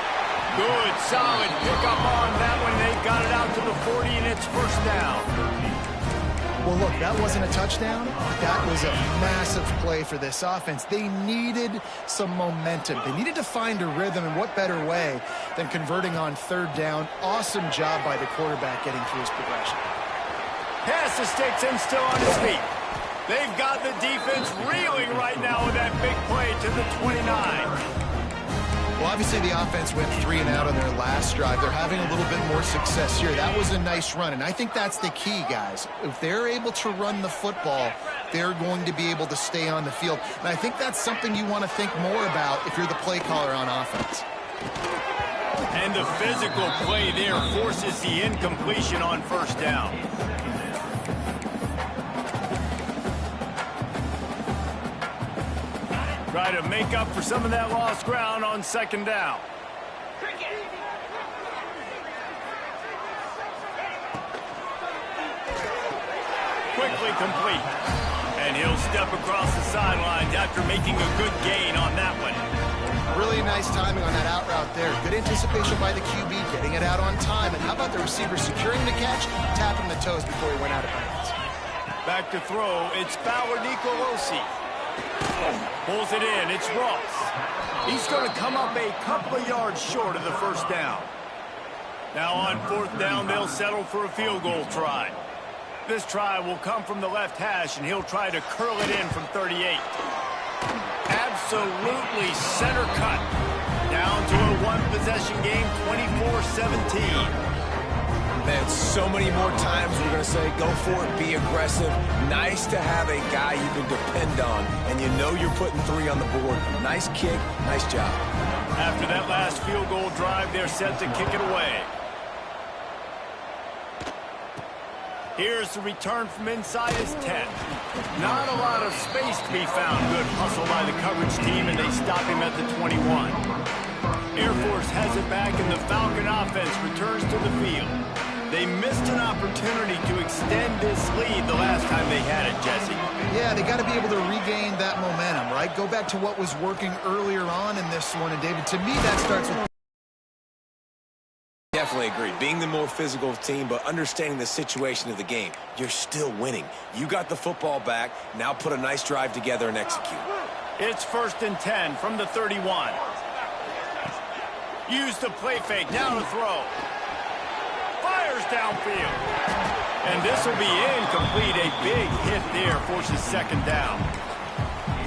Good, solid pickup on that one. They got it out to the 40, and it's first down. Well, look, that wasn't a touchdown. That was a massive play for this offense. They needed some momentum. They needed to find a rhythm, and what better way than converting on 3rd down. Awesome job by the quarterback getting through his progression. Pass to Stetson, still on his feet. They've got the defense reeling right now with that big play to the 29. Well, obviously the offense went 3 and out on their last drive. They're having a little bit more success here. That was a nice run, and I think that's the key, guys. If they're able to run the football, they're going to be able to stay on the field. And I think that's something you want to think more about if you're the play caller on offense. And the physical play there forces the incompletion on first down. Try to make up for some of that lost ground on 2nd down. Quickly complete. And he'll step across the sidelines after making a good gain on that one. Really nice timing on that out route there. Good anticipation by the QB, getting it out on time. And how about the receiver securing the catch, tapping the toes before he went out of bounds. Back to throw, it's Fowler Nicolosi. Pulls it in. It's Ross. He's going to come up a couple of yards short of the first down. Now on 4th down, they'll settle for a field goal try. This try will come from the left hash, and he'll try to curl it in from 38. Absolutely center cut. Down to a one-possession game, 24-17. Man, so many more times we're going to say, go for it, be aggressive. Nice to have a guy you can depend on, and you know you're putting 3 on the board. Nice kick, nice job. After that last field goal drive, they're set to kick it away. Here's the return from inside his 10. Not a lot of space to be found. Good hustle by the coverage team, and they stop him at the 21. Air Force has it back, and the Falcon offense returns to the field. They missed an opportunity to extend this lead the last time they had it, Jesse. Yeah, they got to be able to regain that momentum, right? Go back to what was working earlier on in this one. And, David, to me, that starts with... Definitely agree. Being the more physical team, but understanding the situation of the game. You're still winning. You got the football back. Now put a nice drive together and execute. It's 1st and 10 from the 31. Use the play fake. Now to throw. Fires downfield. And this will be incomplete. A big hit there forces 2nd down.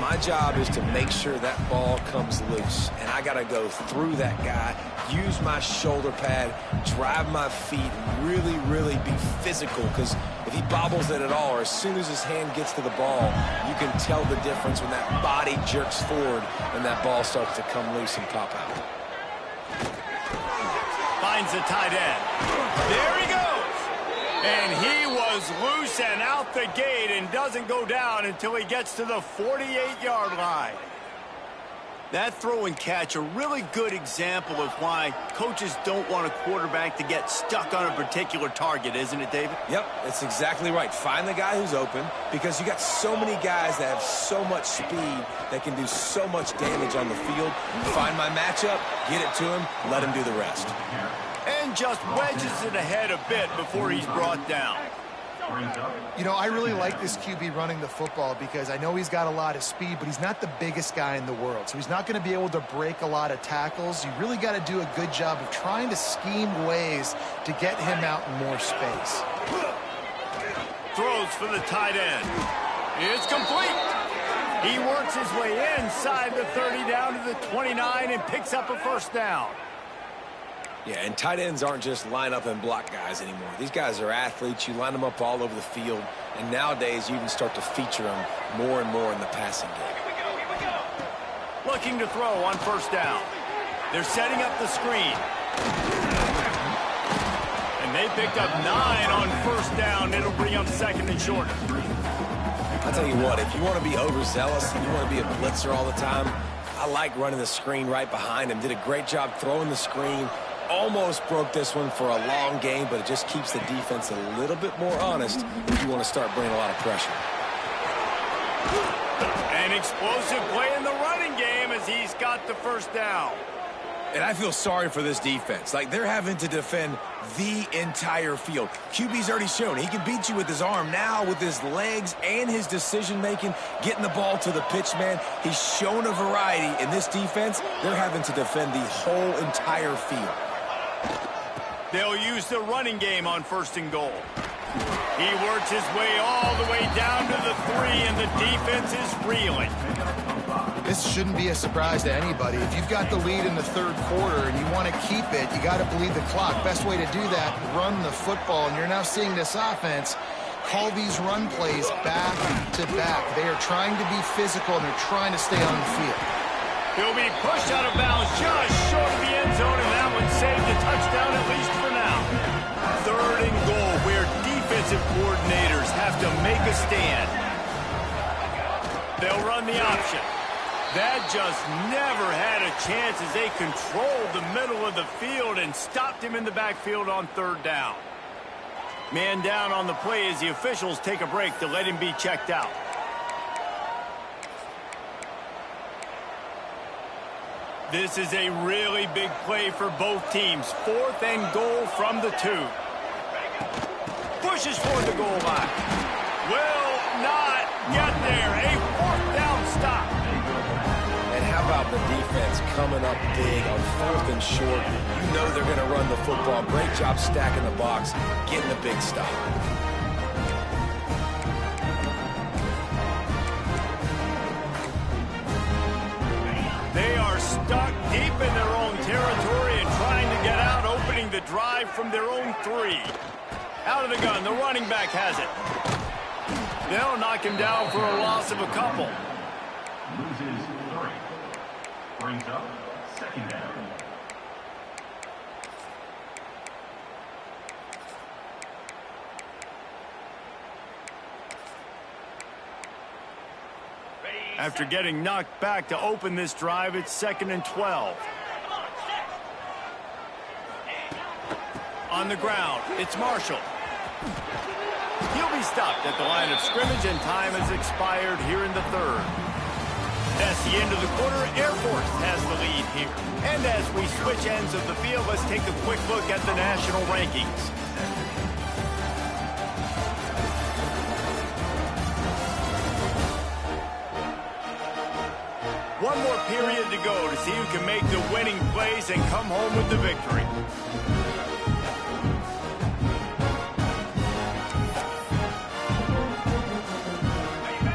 My job is to make sure that ball comes loose, and I got to go through that guy, use my shoulder pad, drive my feet, and really, really be physical, because if he bobbles it at all, or as soon as his hand gets to the ball, you can tell the difference when that body jerks forward and that ball starts to come loose and pop out. Finds the tight end. There he goes. And he was loose and out the gate and doesn't go down until he gets to the 48-yard line. That throw and catch, a really good example of why coaches don't want a quarterback to get stuck on a particular target, isn't it, David? Yep, that's exactly right. Find the guy who's open, because you got so many guys that have so much speed that can do so much damage on the field. Find my matchup, get it to him, let him do the rest. And just wedges it ahead a bit before he's brought down. You know, I really like this QB running the football because I know he's got a lot of speed, but he's not the biggest guy in the world. So he's not going to be able to break a lot of tackles. You really got to do a good job of trying to scheme ways to get him out in more space. Throws for the tight end. It's complete. He works his way inside the 30 down to the 29 and picks up a 1st down. Yeah, and tight ends aren't just line up and block guys anymore. These guys are athletes. You line them up all over the field, and nowadays you can start to feature them more and more in the passing game. Looking to throw on 1st down. They're setting up the screen. And they picked up 9 on 1st down. It'll bring up 2nd and short. I'll tell you what, if you want to be overzealous and you want to be a blitzer all the time, I like running the screen right behind him. Did a great job throwing the screen. Almost broke this one for a long game, but it just keeps the defense a little bit more honest if you want to start bringing a lot of pressure. An explosive play in the running game as he's got the 1st down. And I feel sorry for this defense. Like, they're having to defend the entire field. QB's already shown he can beat you with his arm. Now, with his legs and his decision-making, getting the ball to the pitch man, he's shown a variety. In this defense, they're having to defend the whole entire field. They'll use the running game on 1st and goal. He works his way all the way down to the 3, and the defense is reeling. This shouldn't be a surprise to anybody. If you've got the lead in the 3rd quarter and you want to keep it, you got to bleed the clock. Best way to do that, run the football. And you're now seeing this offense call these run plays back to back. They are trying to be physical, and they're trying to stay on the field. He'll be pushed out of bounds just short of the end zone, and that one saved a touchdown at least for now. 3rd and goal, where defensive coordinators have to make a stand. They'll run the option. That just never had a chance as they controlled the middle of the field and stopped him in the backfield on 3rd down. Man down on the play as the officials take a break to let him be checked out. This is a really big play for both teams. 4th and goal from the 2. Pushes toward the goal line. Will not get there. A 4th down stop. offense coming up big on 4th and short. You know they're going to run the football. Great job stacking the box, getting a big stop. They are stuck deep in their own territory and trying to get out, opening the drive from their own 3. Out of the gun, the running back has it. They'll knock him down for a loss of a couple. Loses 3. Brings up 2nd down. After getting knocked back to open this drive, it's 2nd and 12. On the ground, it's Marshall. He'll be stopped at the line of scrimmage, and time has expired here in the 3rd. That's the end of the quarter. Air Force has the lead here. And as we switch ends of the field, let's take a quick look at the national rankings. One more period to go to see who can make the winning plays and come home with the victory.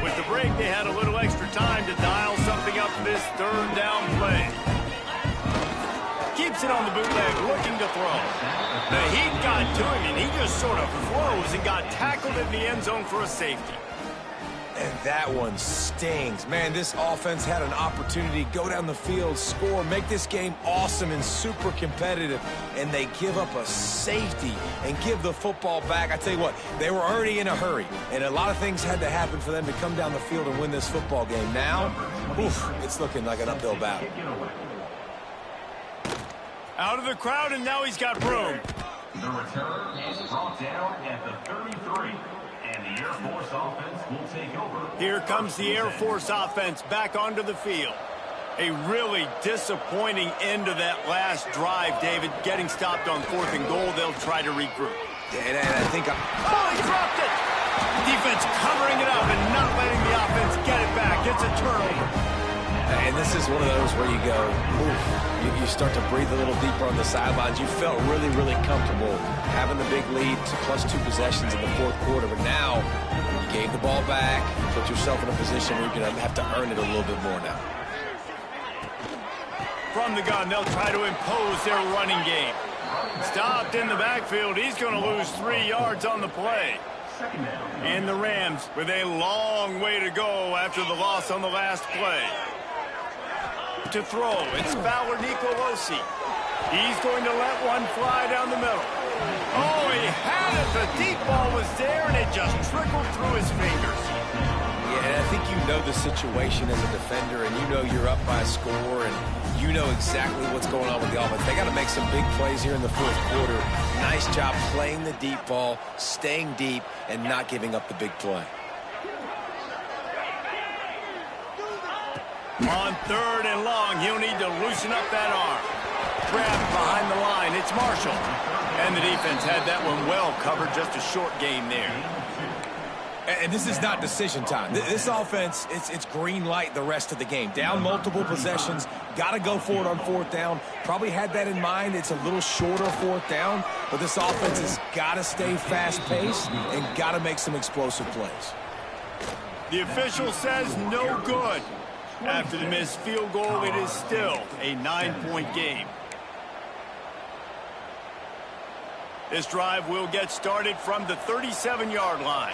With the break, they had a little extra time to dial something up this 3rd down play. Keeps it on the bootleg, looking to throw. The heat got to him, and he just sort of froze and got tackled in the end zone for a safety. And that one stings. Man, this offense had an opportunity to go down the field, score, make this game awesome and super competitive, and they give up a safety and give the football back. I tell you what, they were already in a hurry, and a lot of things had to happen for them to come down the field and win this football game. Now, it's looking like an uphill battle. Out of the crowd, and now he's got room. The return is brought down at the 33. And the Air Force offense will take over. Here comes the Air Force offense back onto the field. A really disappointing end to that last drive, David. Getting stopped on 4th and goal, they'll try to regroup. And I think Oh, he dropped it! Defense covering it up and not letting the offense get it back. It's a turnover. And this is one of those where you go, you start to breathe a little deeper on the sidelines. You felt really, really comfortable having the big lead to +2 possessions in the 4th quarter. But now you gave the ball back, you put yourself in a position where you're going to have to earn it a little bit more now. From the gun, they'll try to impose their running game. Stopped in the backfield. He's going to lose 3 yards on the play. And the Rams with a long way to go after the loss on the last play. To throw, it's Fowler Nicolosi. He's going to let one fly down the middle. Oh, he had it. The deep ball was there, and it just trickled through his fingers. Yeah, and I think you know the situation as a defender, and you know you're up by a score, and you know exactly what's going on with the offense. They got to make some big plays here in the 4th quarter. Nice job playing the deep ball, staying deep, and not giving up the big play. On 3rd and long, he'll need to loosen up that arm. Grabbed behind the line, it's Marshall. And the defense had that one well covered, just a short gain there. And this is not decision time. This offense, it's green light the rest of the game. Down multiple possessions, got to go for it on 4th down. Probably had that in mind. It's a little shorter 4th down, but this offense has got to stay fast-paced and got to make some explosive plays. The official says no good. After the missed field goal, it is still a 9-point game. This drive will get started from the 37-yard line.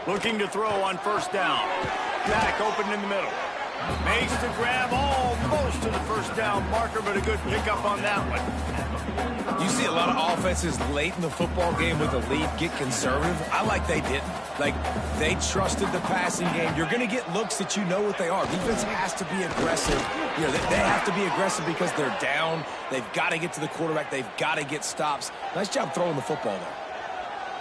Looking to throw on 1st down. Back open in the middle. Makes the grab almost to the 1st down marker, but a good pickup on that one. You see a lot of offenses late in the football game with a lead get conservative. I like they didn't. Like, they trusted the passing game. You're going to get looks that you know what they are. Defense has to be aggressive. You know, they have to be aggressive because they're down. They've got to get to the quarterback. They've got to get stops. Nice job throwing the football there.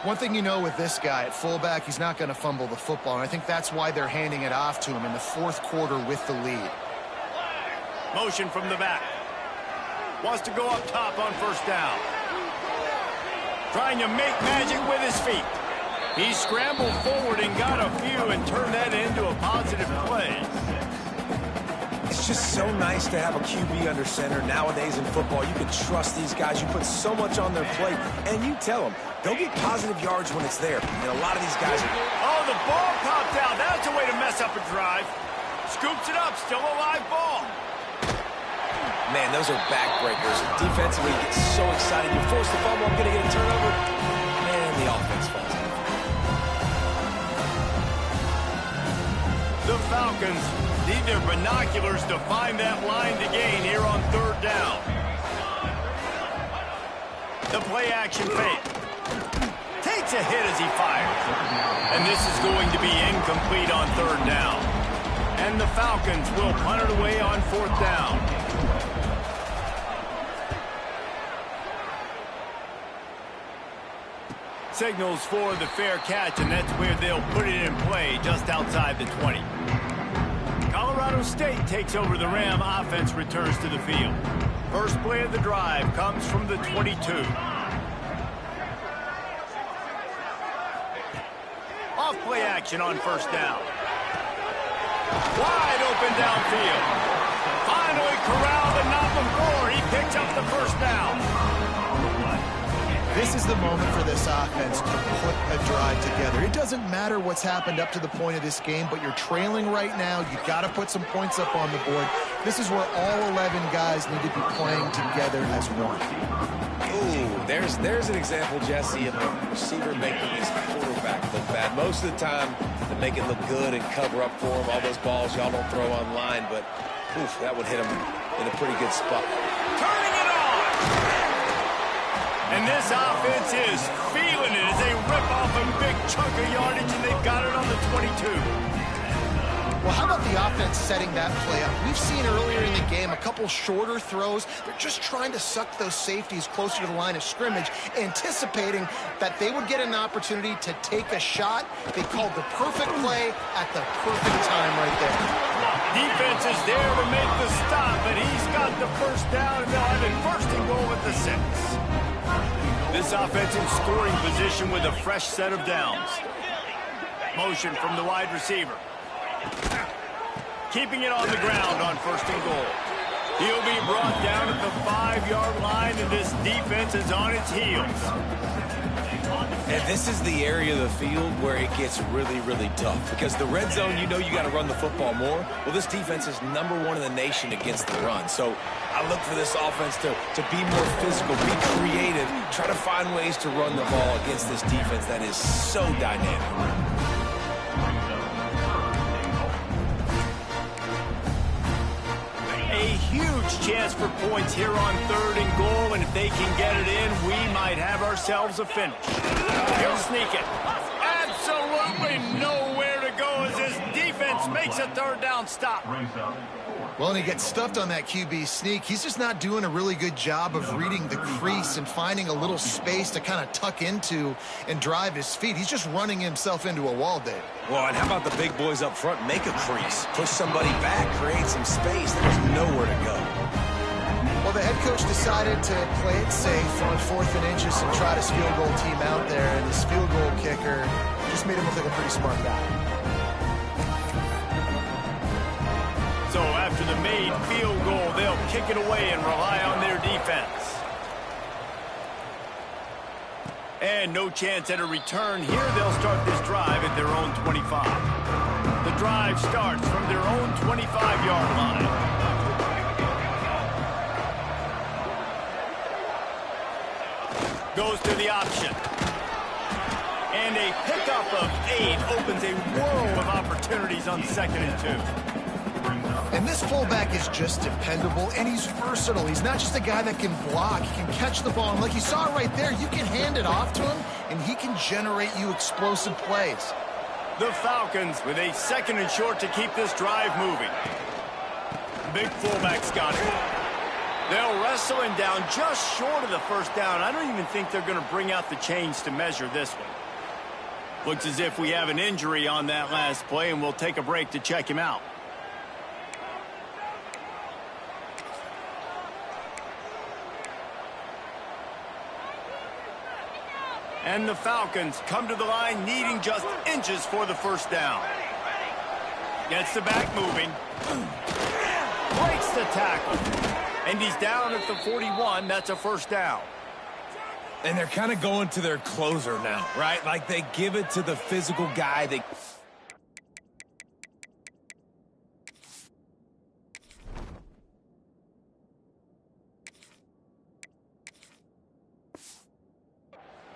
One thing you know with this guy at fullback, he's not going to fumble the football, and I think that's why they're handing it off to him in the 4th quarter with the lead. Motion from the back. Wants to go up top on 1st down. Trying to make magic with his feet. He scrambled forward and got a few and turned that into a positive play. It's just so nice to have a QB under center. Nowadays in football, you can trust these guys. You put so much on their plate, and you tell them, they'll get positive yards when it's there. And a lot of these guys are... Oh, the ball popped out. That's a way to mess up a drive. Scoops it up. Still a live ball. Man, those are backbreakers. Defensively, you get so excited. You force the fumble, I'm going to get a turnover. And the offense falls out. The Falcons need their binoculars to find that line to gain here on third down. The play action fake. Takes a hit as he fires. And this is going to be incomplete on third down. And the Falcons will punt it away on fourth down. Signals for the fair catch, and that's where they'll put it in play just outside the 20. Colorado State takes over the Ram. Offense returns to the field. First play of the drive comes from the 22. Off play action on first down. Wide open downfield. Finally corralled and not before. He picks up the first down. This is the moment for this offense to put a drive together. It doesn't matter what's happened up to the point of this game, but you're trailing right now. You've got to put some points up on the board. This is where all 11 guys need to be playing together as one. Ooh, there's an example, Jesse, of a receiver making his quarterback look bad. Most of the time, they make it look good and cover up for him. All those balls y'all don't throw on line, but oof, that would hit him in a pretty good spot. Turning it on! And this offense is feeling it as they rip off a big chunk of yardage, and they've got it on the 22. Well, how about the offense setting that play up? We've seen earlier in the game a couple shorter throws. They're just trying to suck those safeties closer to the line of scrimmage, anticipating that they would get an opportunity to take a shot. They called the perfect play at the perfect time right there. Defense is there to make the stop, and he's got the first down, and they'll have it first and goal at the 6. This offense in scoring position with a fresh set of downs. Motion from the wide receiver. Keeping it on the ground on first and goal. He'll be brought down at the 5-yard line, and this defense is on its heels. And this is the area of the field where it gets really, really tough. Because the red zone, you know you got to run the football more. Well, this defense is #1 in the nation against the run. So I look for this offense to be more physical, be creative, try to find ways to run the ball against this defense that is so dynamic. A huge chance for points here on third and goal, and if they can get it in, we might have ourselves a finish. He'll sneak it. Absolutely nowhere to go as this defense makes a third down stop. Well, and he gets stuffed on that QB sneak. He's just not doing a really good job of reading the crease and finding a little space to kind of tuck into and drive his feet. He's just running himself into a wall, Dave. Well, and how about the big boys up front? Make a crease. Push somebody back. Create some space. There's nowhere to go. Well, the head coach decided to play it safe on 4th and inches and try his field goal team out there, and his field goal kicker just made him look like a pretty smart guy. So after the made field goal, they'll kick it away and rely on their defense. And no chance at a return here. They'll start this drive at their own 25. The drive starts from their own 25-yard line. Goes to the option. And a pickup of 8 opens a world of opportunities on 2nd and 2. And this fullback is just dependable, and he's versatile. He's not just a guy that can block. He can catch the ball. And like you saw right there, you can hand it off to him, and he can generate you explosive plays. The Falcons with a 2nd and short to keep this drive moving. Big fullback's got it. They'll wrestle him down just short of the first down. I don't even think they're going to bring out the chains to measure this one. Looks as if we have an injury on that last play, and we'll take a break to check him out. And the Falcons come to the line needing just inches for the first down. Gets the back moving. Breaks the tackle. And he's down at the 41. That's a first down. And they're kind of going to their closer now, right? Like they give it to the physical guy.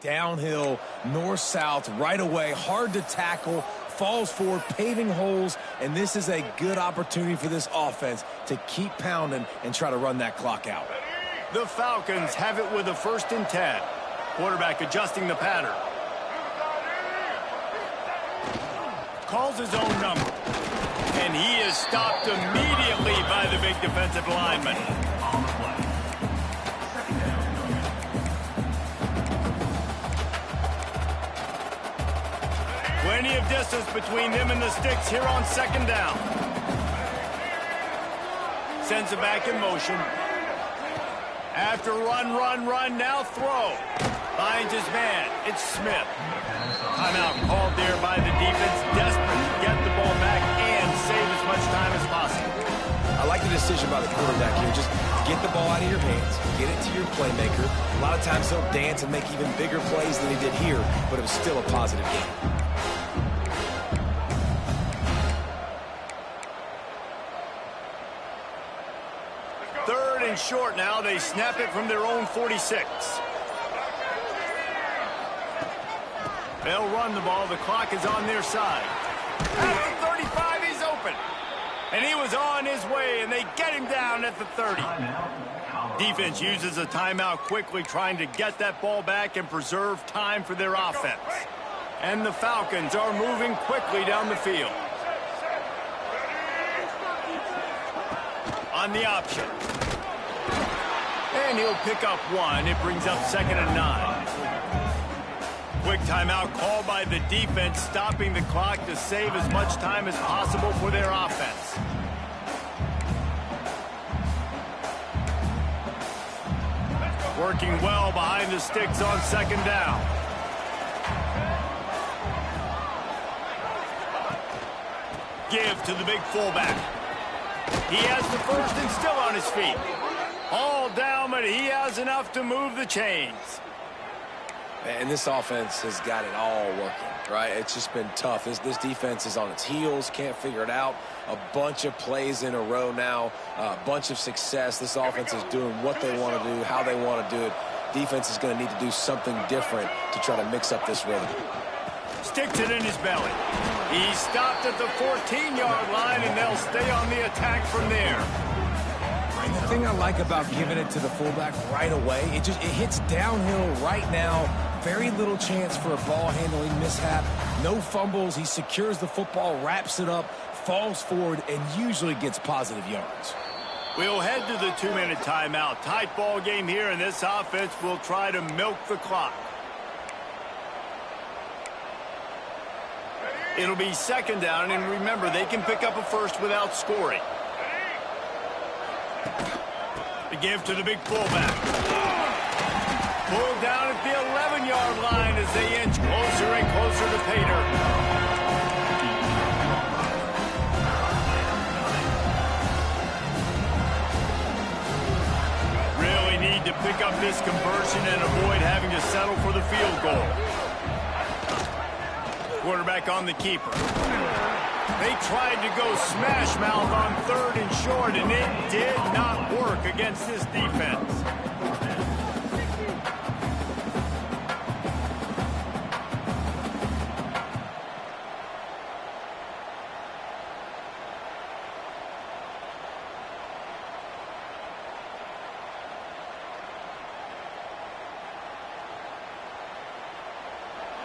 Downhill, north-south, right away, hard to tackle, falls forward, paving holes, and this is a good opportunity for this offense to keep pounding and try to run that clock out. The Falcons have it with a 1st and 10. Quarterback adjusting the pattern. Calls his own number. And he is stopped immediately by the big defensive lineman. Plenty of distance between them and the sticks here on 2nd down. Sends it back in motion. After run, now throw. Finds his man. It's Smith. Timeout called there by the defense. Desperate to get the ball back and save as much time as possible. I like the decision by the quarterback here. Just get the ball out of your hands. Get it to your playmaker. A lot of times he'll dance and make even bigger plays than he did here, but it was still a positive game. Short now. They snap it from their own 46. They'll run the ball. The clock is on their side. At the 35, he's open. And he was on his way, and they get him down at the 30. Defense uses a timeout quickly, trying to get that ball back and preserve time for their offense. And the Falcons are moving quickly down the field. On the option. And he'll pick up 1. It brings up 2nd and 9. Quick timeout called by the defense, stopping the clock to save as much time as possible for their offense. Working well behind the sticks on 2nd down. Give to the big fullback. He has the 1st and still on his feet. All down, but he has enough to move the chains. And this offense has got it all working, right? It's just been tough. This defense is on its heels, can't figure it out. A bunch of plays in a row now, a bunch of success. This offense is doing what they want to do, how they want to do it. Defense is going to need to do something different to try to mix up this rhythm. Sticks it in his belly. He stopped at the 14-yard line, and they'll stay on the attack from there. And the thing I like about giving it to the fullback right away, it hits downhill right now. Very little chance for a ball handling mishap. No fumbles. He secures the football, wraps it up, falls forward, and usually gets positive yards. We'll head to the 2-minute timeout. Tight ball game here, and this offense will try to milk the clock. It'll be 2nd down, and remember, they can pick up a 1st without scoring. The give to the big fullback. Pulled down at the 11-yard line as they inch closer and closer to Pater. Really need to pick up this conversion and avoid having to settle for the field goal. Quarterback on the keeper. They tried to go smash mouth on 3rd and short, and it did not work against this defense.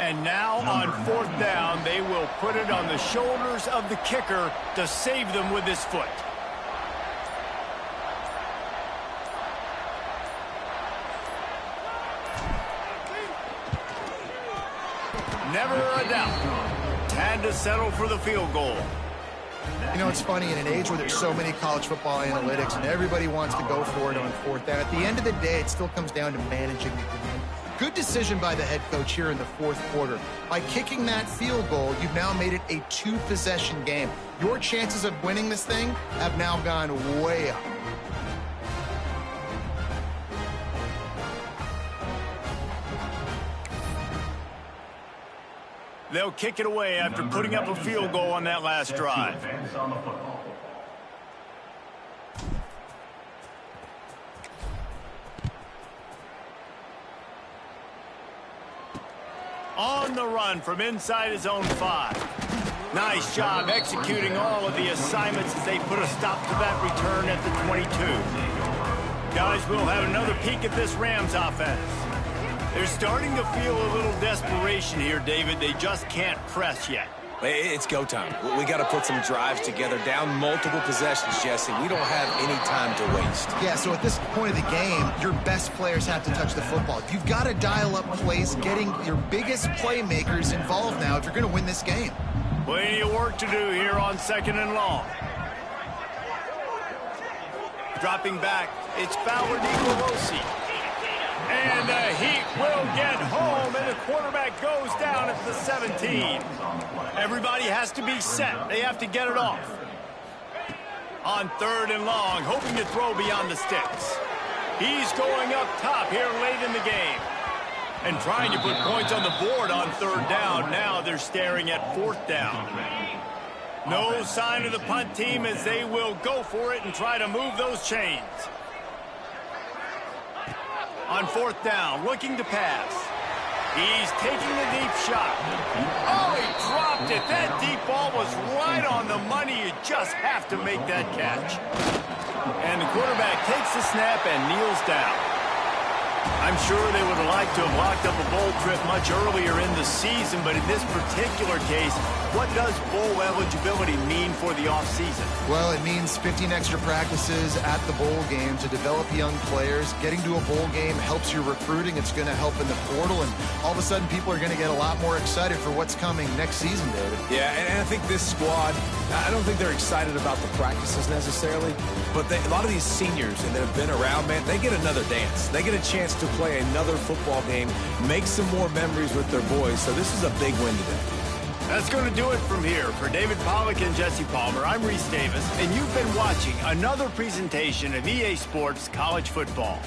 And now on 4th down, they will put it on the shoulders of the kicker to save them with his foot. Never a doubt. Had to settle for the field goal. You know, it's funny, in an age where there's so many college football analytics and everybody wants to go for it on 4th down, at the end of the day, it still comes down to managing the game. Good decision by the head coach here in the fourth quarter. By kicking that field goal, you've now made it a 2-possession game. Your chances of winning this thing have now gone way up. They'll kick it away after putting up a field goal on that last drive. On the run from inside his own 5. Nice job executing all of the assignments as they put a stop to that return at the 22. Guys, we'll have another peek at this Rams offense. They're starting to feel a little desperation here, David. They just can't press yet. It's go time. We got to put some drives together, down multiple possessions, Jesse. We don't have any time to waste. Yeah, so at this point of the game, your best players have to touch the football. You've got to dial up plays, getting your biggest playmakers involved now if you're going to win this game. Plenty of work to do here on 2nd and long. Dropping back, it's Fowler Nicolosi. And the Heat will get home, and the quarterback goes down at the 17. Everybody has to be set. They have to get it off. On 3rd and long, hoping to throw beyond the sticks. He's going up top here late in the game. And trying to put points on the board on 3rd down. Now they're staring at 4th down. No sign of the punt team as they will go for it and try to move those chains. On 4th down, looking to pass. He's taking the deep shot. Oh, he dropped it. That deep ball was right on the money. You just have to make that catch. And the quarterback takes the snap and kneels down. I'm sure they would have liked to have locked up a bowl trip much earlier in the season, but in this particular case, what does bowl eligibility mean for the offseason? Well, it means 15 extra practices at the bowl game to develop young players. Getting to a bowl game helps your recruiting. It's going to help in the portal, and all of a sudden people are going to get a lot more excited for what's coming next season, David. Yeah, and I think this squad, I don't think they're excited about the practices necessarily, but a lot of these seniors that have been around, man, they get another dance. They get a chance to play another football game, make some more memories with their boys, so this is a big win today. That's going to do it from here. For David Pollack and Jesse Palmer, I'm Reese Davis, and you've been watching another presentation of EA Sports College Football.